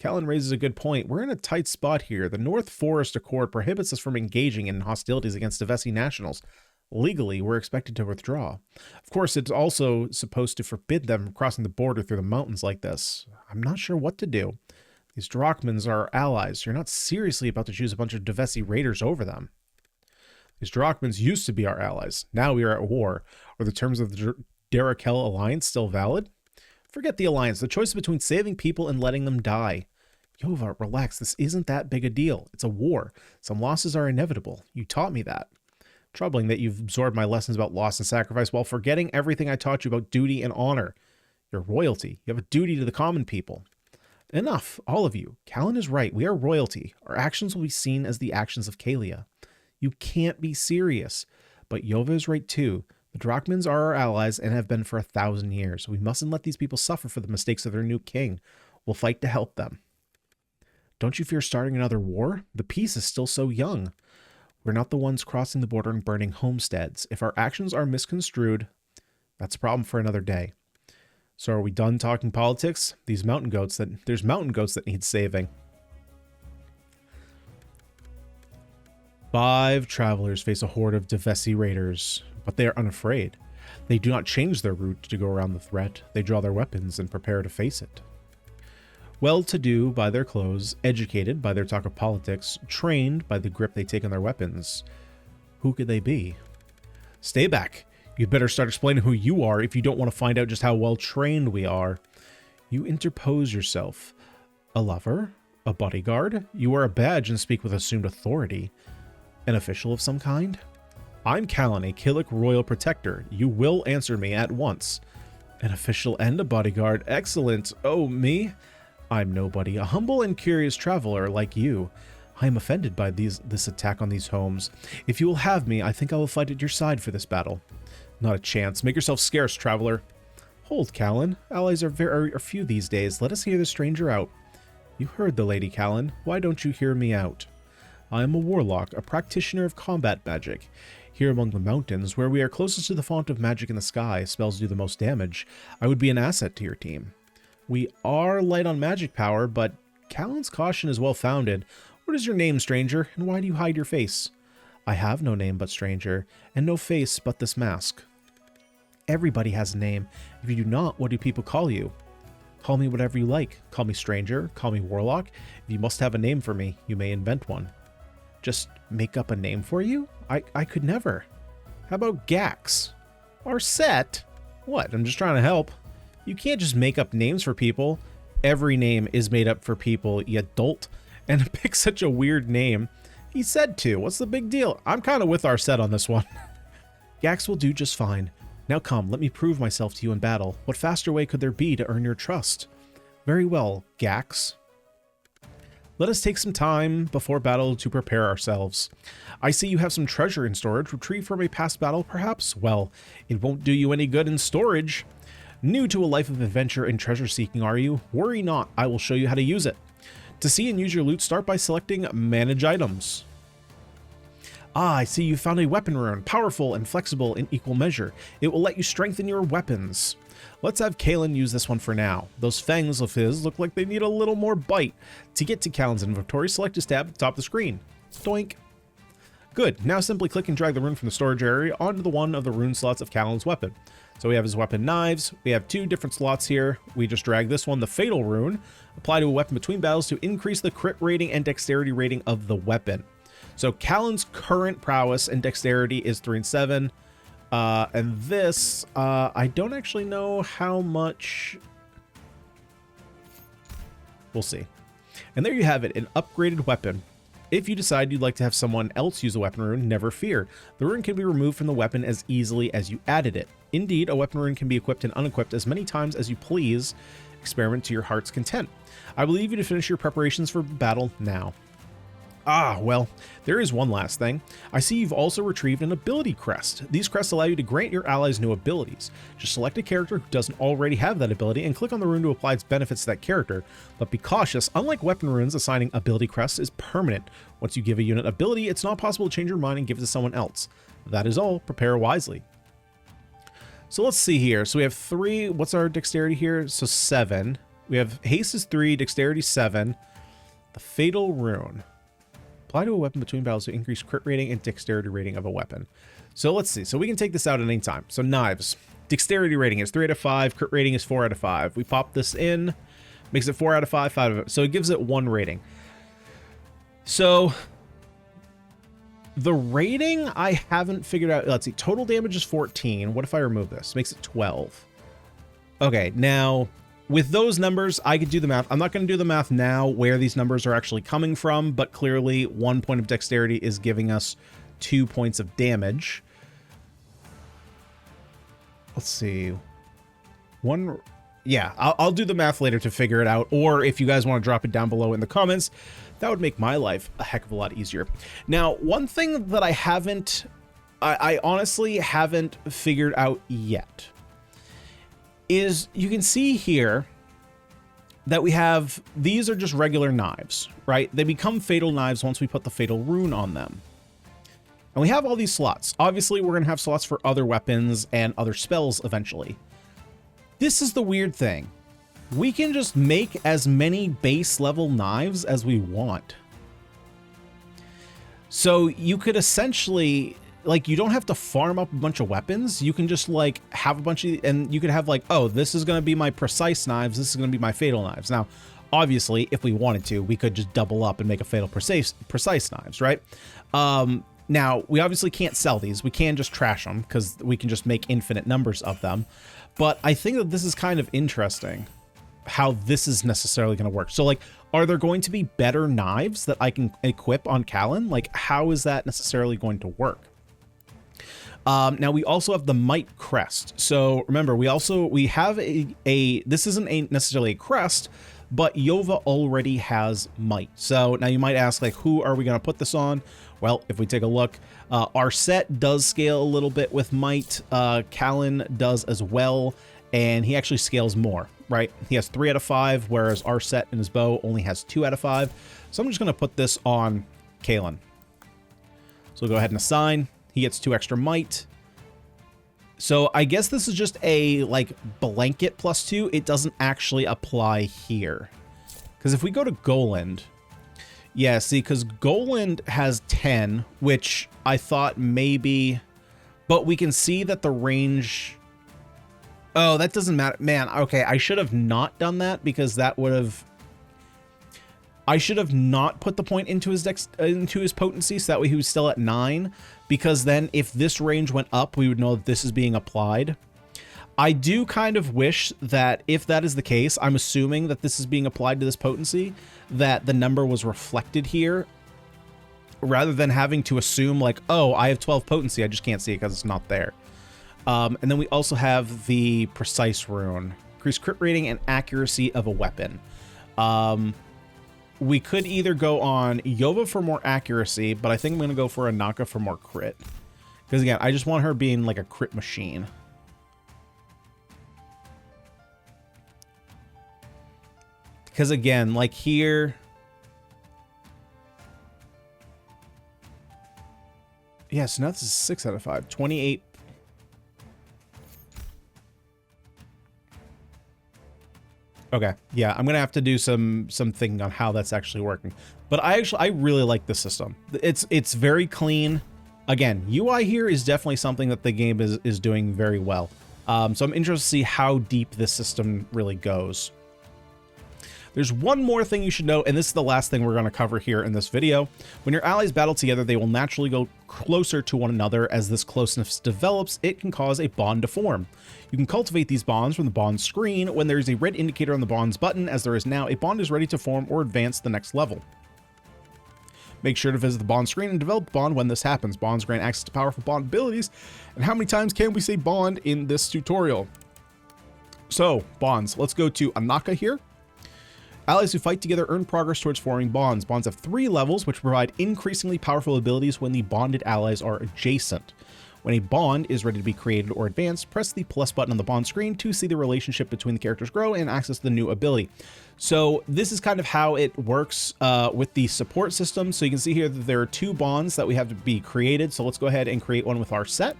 Speaker 1: Callan raises a good point. We're in a tight spot here. The North Forest Accord prohibits us from engaging in hostilities against Devesi nationals. Legally, we're expected to withdraw. Of course, it's also supposed to forbid them from crossing the border through the mountains like this. I'm not sure what to do. These Drakmans are our allies. You're not seriously about to choose a bunch of Devesi raiders over them. These Drakmans used to be our allies. Now we are at war. Are the terms of the Darakel alliance still valid? Forget the alliance. The choice is between saving people and letting them die. Yova, relax. This isn't that big a deal. It's a war. Some losses are inevitable. You taught me that. Troubling that you've absorbed my lessons about loss and sacrifice while forgetting everything I taught you about duty and honor. You're royalty. You have a duty to the common people. Enough, all of you. Callan is right. We are royalty. Our actions will be seen as the actions of Kalia. You can't be serious. But Yova is right too. The Drakmans are our allies and have been for 1,000 years. We mustn't let these people suffer for the mistakes of their new king. We'll fight to help them. Don't you fear starting another war? The peace is still so young. We're not the ones crossing the border and burning homesteads. If our actions are misconstrued, that's a problem for another day. So are we done talking politics? There's mountain goats that need saving. 5 travelers face a horde of Devesi raiders, but they are unafraid. They do not change their route to go around the threat. They draw their weapons and prepare to face it. Well-to-do by their clothes, educated by their talk of politics, trained by the grip they take on their weapons. Who could they be? Stay back. You'd better start explaining who you are if you don't want to find out just how well trained we are. You interpose yourself. A lover? A bodyguard? You wear a badge and speak with assumed authority. An official of some kind? I'm Callan, a Killick Royal Protector. You will answer me at once. An official and a bodyguard. Excellent. Oh, me? I'm nobody, a humble and curious traveler like you. I am offended by this attack on these homes. If you will have me, I think I will fight at your side for this battle. Not a chance. Make yourself scarce, traveler. Hold, Callan. Allies are few these days. Let us hear the stranger out. You heard the lady, Callan. Why don't you hear me out? I am a warlock, a practitioner of combat magic. Here among the mountains, where we are closest to the font of magic in the sky, spells do the most damage. I would be an asset to your team. We are light on magic power, but Callan's caution is well founded. What is your name, stranger, and why do you hide your face? I have no name but stranger, and no face but this mask. Everybody has a name. If you do not, what do people call you? Call me whatever you like. Call me stranger, call me warlock. If you must have a name for me, you may invent one. Just make up a name for you? I could never. How about Gax? Or Set? What? I'm just trying to help. You can't just make up names for people. Every name is made up for people, you dolt. And pick such a weird name. He said to. What's the big deal? I'm kind of with our Set on this one. Gax will do just fine. Now come, let me prove myself to you in battle. What faster way could there be to earn your trust? Very well, Gax. Let us take some time before battle to prepare ourselves. I see you have some treasure in storage. Retrieved from a past battle, perhaps? Well, it won't do you any good in storage. New to a life of adventure and treasure seeking, are you? Worry not, I will show you how to use it. To see and use your loot, start by selecting Manage Items. Ah, I see you found a weapon rune, powerful and flexible in equal measure. It will let you strengthen your weapons. Let's have Callan use this one for now. Those fangs of his look like they need a little more bite. To get to Callan's inventory, select his tab at the top of the screen. Doink. Good, now simply click and drag the rune from the storage area onto the one of the rune slots of Callan's weapon. So we have his weapon knives, we have two different slots here. We just drag this one, the fatal rune, apply to a weapon between battles to increase the crit rating and dexterity rating of the weapon. So Callan's current prowess and dexterity is 3 and 7. And this, I don't actually know how much. We'll see. And there you have it, an upgraded weapon. If you decide you'd like to have someone else use a weapon rune, never fear. The rune can be removed from the weapon as easily as you added it. Indeed, a weapon rune can be equipped and unequipped as many times as you please. Experiment to your heart's content. I will leave you to finish your preparations for battle now. Ah, well, there is one last thing. I see you've also retrieved an ability crest. These crests allow you to grant your allies new abilities. Just select a character who doesn't already have that ability and click on the rune to apply its benefits to that character. But be cautious, unlike weapon runes, assigning ability crests is permanent. Once you give a unit ability, it's not possible to change your mind and give it to someone else. That is all. Prepare wisely. So let's see here. So we have 3. What's our dexterity here? So 7. We have haste is 3, dexterity 7. The fatal rune. Apply to a weapon between battles to increase crit rating and dexterity rating of a weapon. So let's see. So we can take this out at any time. So knives. Dexterity rating is 3 out of 5. Crit rating is 4 out of 5. We pop this in. Makes it 4 out of 5. 5 out of 5. So it gives it 1 rating. So the rating I haven't figured out. Let's see. Total damage is 14. What if I remove this? Makes it 12. Okay. Now, with those numbers, I could do the math. I'm not going to do the math now where these numbers are actually coming from, but clearly 1 point of dexterity is giving us 2 points of damage. Let's see. Yeah, I'll do the math later to figure it out, or if you guys want to drop it down below in the comments, that would make my life a heck of a lot easier. Now, one thing that I honestly haven't figured out yet is you can see here that we have, these are just regular knives, right? They become fatal knives once we put the fatal rune on them. And we have all these slots. Obviously, we're going to have slots for other weapons and other spells eventually. This is the weird thing. We can just make as many base level knives as we want. So you could essentially, like, you don't have to farm up a bunch of weapons. You can just like have a bunch of, and you could have like, oh, this is going to be my precise knives. This is going to be my fatal knives. Now, obviously, if we wanted to, we could just double up and make a fatal precise knives, right? Now, we obviously can't sell these. We can just trash them because we can just make infinite numbers of them. But I think that this is kind of interesting how this is necessarily going to work. So, like, are there going to be better knives that I can equip on Callan? Like, how is that necessarily going to work? Now, we also have the Might Crest. So, remember, we have this isn't necessarily a crest, but Yova already has Might. So, now you might ask, like, who are we going to put this on? Well, if we take a look, our set does scale a little bit with Might. Callan does as well, and he actually scales more, right? He has 3 out of 5, whereas our set and his bow only has 2 out of 5. So I'm just going to put this on Callan. So we'll go ahead and assign. He gets 2 extra Might. So I guess this is just a, like, blanket +2. It doesn't actually apply here. Because if we go to Goland... Yeah, see, because Goland has 10, which I thought maybe... But we can see that the range... Oh, that doesn't matter. Man, okay, I should have not done that because that would have... I should have not put the point into his potency, so that way he was still at 9. Because then if this range went up, we would know that this is being applied. I do kind of wish that if that is the case, I'm assuming that this is being applied to this potency, that the number was reflected here, rather than having to assume like, oh, I have 12 potency, I just can't see it because it's not there. And then we also have the Precise Rune. Increase crit rating and accuracy of a weapon. We could either go on Yova for more accuracy, but I think I'm going to go for Anaka for more crit. Because again, I just want her being like a crit machine. Because again, like here... Yeah, so now this is 6 out of 5. 28. Okay, yeah, I'm going to have to do some thinking on how that's actually working. But I really like the system. It's very clean. Again, UI here is definitely something that the game is doing very well. So I'm interested to see how deep this system really goes. There's one more thing you should know, and this is the last thing we're going to cover here in this video. When your allies battle together, they will naturally go closer to one another. As this closeness develops, it can cause a bond to form. You can cultivate these bonds from the bond screen when there is a red indicator on the bonds button. As there is now, a bond is ready to form or advance to the next level. Make sure to visit the bond screen and develop the bond when this happens. Bonds grant access to powerful bond abilities. And how many times can we say bond in this tutorial? So, bonds. Let's go to Anaka here. Allies who fight together earn progress towards forming bonds. Bonds have 3 levels, which provide increasingly powerful abilities when the bonded allies are adjacent. When a bond is ready to be created or advanced, press the plus button on the bond screen to see the relationship between the characters grow and access the new ability. So this is kind of how it works with the support system. So you can see here that there are 2 bonds that we have to be created. So let's go ahead and create one with our set.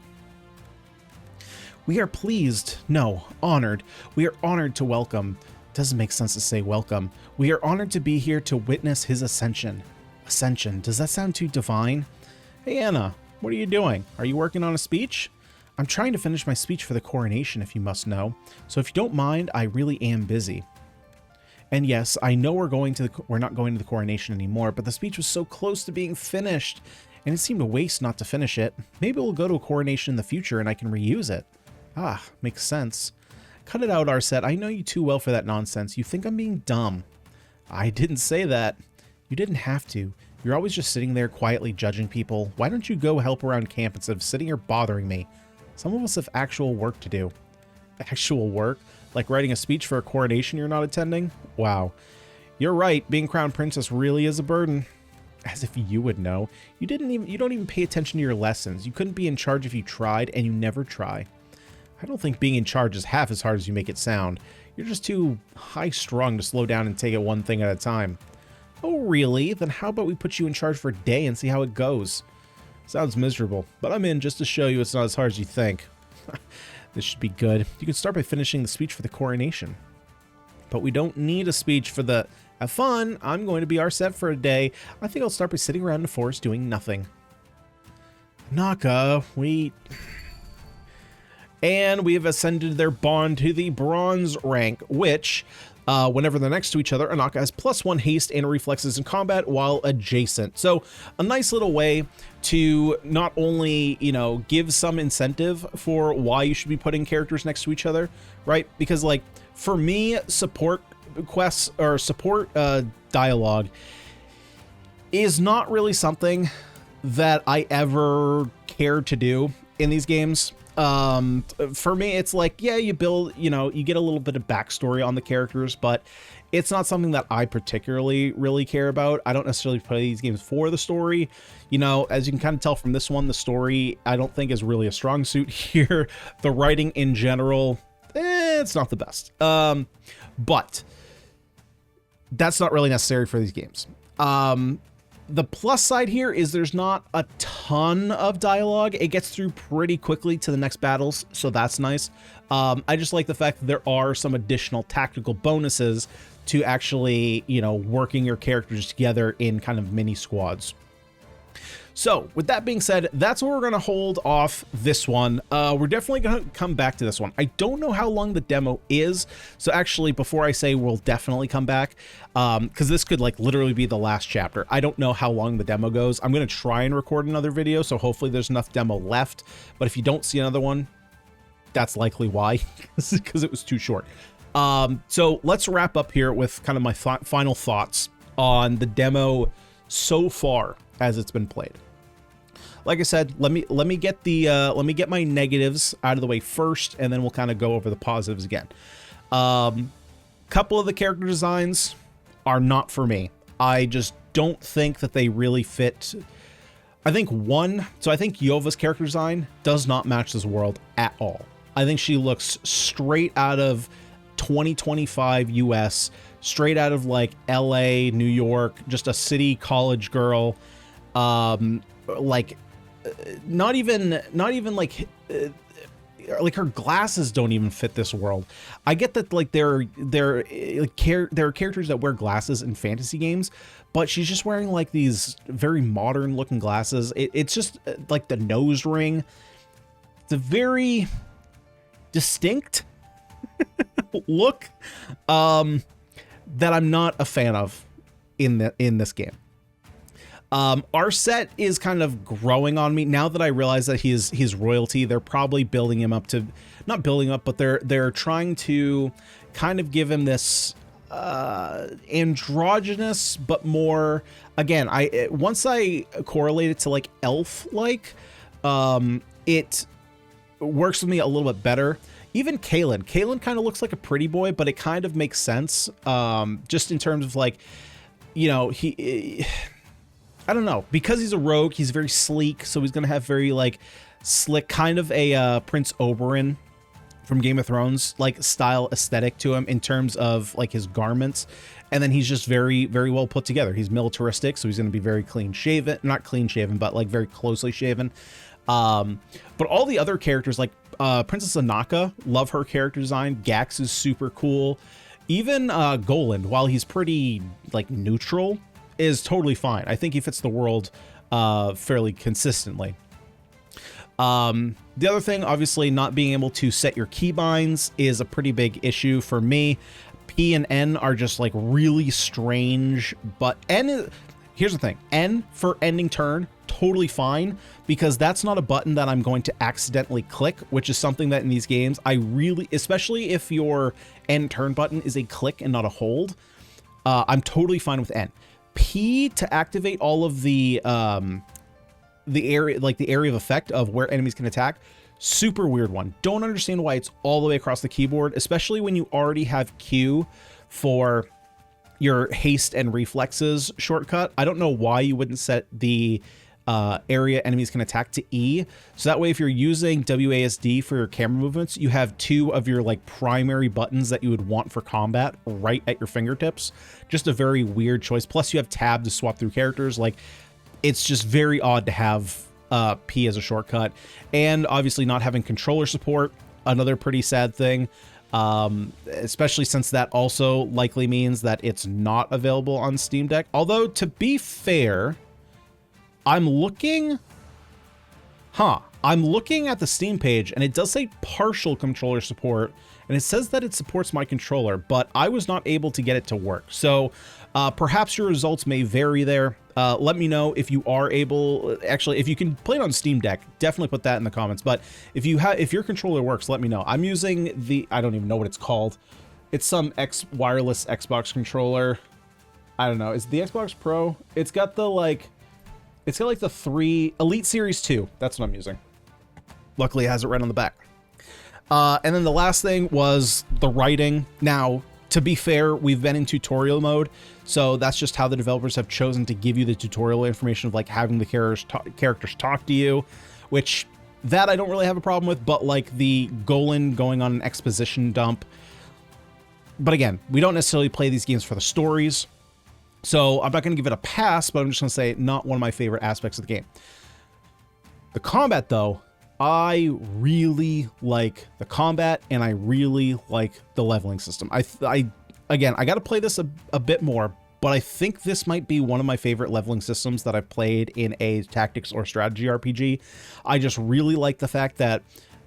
Speaker 1: We are pleased, no, honored. We are honored to welcome... Doesn't make sense to say welcome. We are honored to be here to witness his ascension. Ascension, does that sound too divine? Hey Anna, what are you doing? Are you working on a speech? I'm trying to finish my speech for the coronation, if you must know. So if you don't mind, I really am busy. And yes, I know we're not going to the coronation anymore, but the speech was so close to being finished, and it seemed a waste not to finish it. Maybe we'll go to a coronation in the future and I can reuse it. Ah, makes sense. Cut it out, Arset. I know you too well for that nonsense. You think I'm being dumb. I didn't say that. You didn't have to. You're always just sitting there quietly judging people. Why don't you go help around camp instead of sitting here bothering me? Some of us have actual work to do. Actual work? Like writing a speech for a coronation you're not attending? Wow. You're right. Being crown princess really is a burden. As if you would know. You don't even pay attention to your lessons. You couldn't be in charge if you tried, and you never try. I don't think being in charge is half as hard as you make it sound. You're just too high-strung to slow down and take it one thing at a time. Oh, really? Then how about we put you in charge for a day and see how it goes? Sounds miserable, but I'm in just to show you it's not as hard as you think. This should be good. You can start by finishing the speech for the coronation. But we don't need a speech for the... Have fun! I'm going to be our set for a day. I think I'll start by sitting around in the forest doing nothing. Naka, And we have ascended their bond to the bronze rank, which Whenever they're next to each other, Anaka has +1 haste and reflexes in combat while adjacent. So a nice little way to not only, you know, give some incentive for why you should be putting characters next to each other, right? Because like for me, support quests or support dialogue is not really something that I ever cared to do in these games. For me, it's like, yeah, you build, you know, you get a little bit of backstory on the characters, but it's not something that I particularly really care about. I don't necessarily play these games for the story. You know, as you can kind of tell from this one, the story I don't think is really a strong suit here. The writing in general, it's not the best. But that's not really necessary for these games. The plus side here is there's not a ton of dialogue. It gets through pretty quickly to the next battles, so that's nice. I just like the fact that there are some additional tactical bonuses to actually, you know, working your characters together in kind of mini squads. So with that being said, that's where we're going to hold off this one. We're definitely going to come back to this one. I don't know how long the demo is. So actually, before I say we'll definitely come back, because this could like literally be the last chapter. I don't know how long the demo goes. I'm going to try and record another video. So hopefully there's enough demo left. But if you don't see another one, that's likely why, because it was too short. So let's wrap up here with kind of my final thoughts on the demo so far as it's been played. Like I said, let me get my negatives out of the way first, and then we'll kind of go over the positives again. Couple of the character designs are not for me. I just don't think that they really fit. I think Yova's character design does not match this world at all. I think she looks straight out of 2025 US, straight out of like LA, New York, just a city college girl. Like not even like her glasses don't even fit this world. I get that like there are characters that wear glasses in fantasy games, but she's just wearing like these very modern looking glasses. It's just like the nose ring. It's a very distinct look that I'm not a fan of in this game. Our set is kind of growing on me now that I realize that he's royalty. They're probably building him up to, not building up, but they're trying to kind of give him this androgynous, but more, again, once I correlate it to like elf-like, it works with me a little bit better. Even Kalen kind of looks like a pretty boy, but it kind of makes sense, just in terms of like, you know, I don't know, because he's a rogue, he's very sleek, so he's gonna have very like slick, kind of a Prince Oberyn from Game of Thrones like style aesthetic to him in terms of like his garments. And then he's just very, very well put together. He's militaristic, so he's gonna be very clean shaven, not clean shaven, but like very closely shaven. But all the other characters, like Princess Anaka, love her character design. Gax is super cool. Even Goland, while he's pretty like neutral, is totally fine. I think he fits the world fairly consistently. The other thing, obviously, not being able to set your keybinds is a pretty big issue for me. P and N are just like really strange, but here's the thing, N for ending turn, totally fine, because that's not a button that I'm going to accidentally click, which is something that in these games I really, especially if your end turn button is a click and not a hold, I'm totally fine with N. P to activate all of the area, like the area of effect of where enemies can attack. Super weird one. Don't understand why it's all the way across the keyboard, especially when you already have Q for your haste and reflexes shortcut. I don't know why you wouldn't set the area enemies can attack to E. So that way, if you're using WASD for your camera movements, you have two of your like primary buttons that you would want for combat right at your fingertips. Just a very weird choice. Plus you have tab to swap through characters. Like, it's just very odd to have P as a shortcut. And obviously not having controller support, another pretty sad thing. Especially since that also likely means that it's not available on Steam Deck. Although, to be fair, I'm looking... I'm looking at the Steam page and it does say partial controller support, and it says that it supports my controller, but I was not able to get it to work. So perhaps your results may vary there. Let me know if you are able, actually, if you can play it on Steam Deck, definitely put that in the comments. But if your controller works, let me know. I'm using the, I don't even know what it's called. It's some wireless Xbox controller. I don't know. Is it the Xbox Pro? It's got the it's got like the 3 Elite Series 2. That's what I'm using. Luckily, it has it right on the back. And then the last thing was the writing. Now, to be fair, we've been in tutorial mode, so that's just how the developers have chosen to give you the tutorial information of like having the characters talk to you, which that I don't really have a problem with, but like the Golan going on an exposition dump. But again, we don't necessarily play these games for the stories, so I'm not going to give it a pass, but I'm just going to say not one of my favorite aspects of the game. The combat, though, I really like the combat, and I really like the leveling system. Again, I got to play this a bit more, but I think this might be one of my favorite leveling systems that I've played in a tactics or strategy RPG. I just really like the fact that,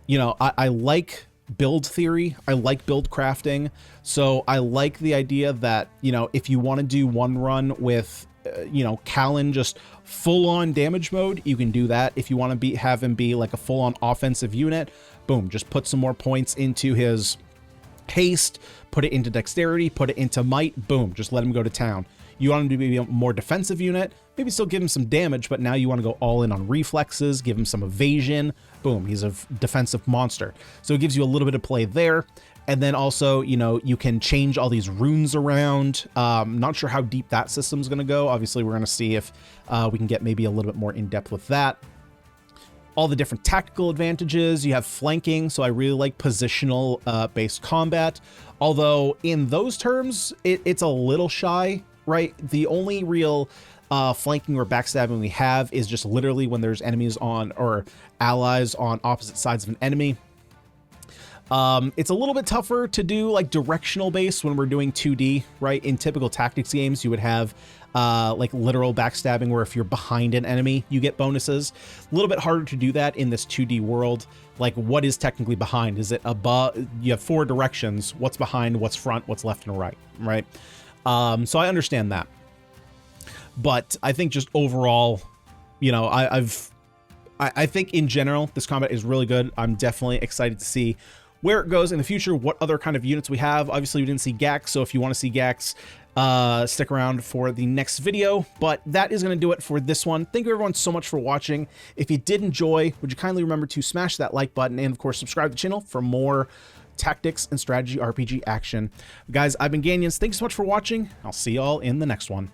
Speaker 1: you know, I like build theory. I like build crafting. So I like the idea that, you know, if you want to do one run with, you know, Callan just full-on damage mode, you can do that. If you want to have him be like a full-on offensive unit, boom, just put some more points into his haste, put it into dexterity, put it into might, boom, just let him go to town. You want him to be a more defensive unit, maybe still give him some damage, but now you want to go all in on reflexes, give him some evasion, boom, he's a defensive monster. So it gives you a little bit of play there. And then also, you know, you can change all these runes around. Not sure how deep that system's going to go. Obviously, we're going to see if we can get maybe a little bit more in depth with that. All the different tactical advantages. You have flanking, so I really like positional based combat. Although in those terms, it's a little shy, right? The only real flanking or backstabbing we have is just literally when there's enemies on or allies on opposite sides of an enemy. It's a little bit tougher to do like directional base when we're doing 2D, right? In typical tactics games, you would have like literal backstabbing where if you're behind an enemy, you get bonuses. A little bit harder to do that in this 2D world. Like what is technically behind? Is it above? You have 4 directions. What's behind, what's front, what's left and right, right? So I understand that. But I think just overall, you know, I think in general, this combat is really good. I'm definitely excited to see where it goes in the future, what other kind of units we have. Obviously, we didn't see Gax, so if you want to see Gax, stick around for the next video. But that is going to do it for this one. Thank you everyone so much for watching. If you did enjoy, would you kindly remember to smash that like button and, of course, subscribe to the channel for more tactics and strategy RPG action. Guys, I've been Ganyonz. Thanks so much for watching. I'll see y'all in the next one.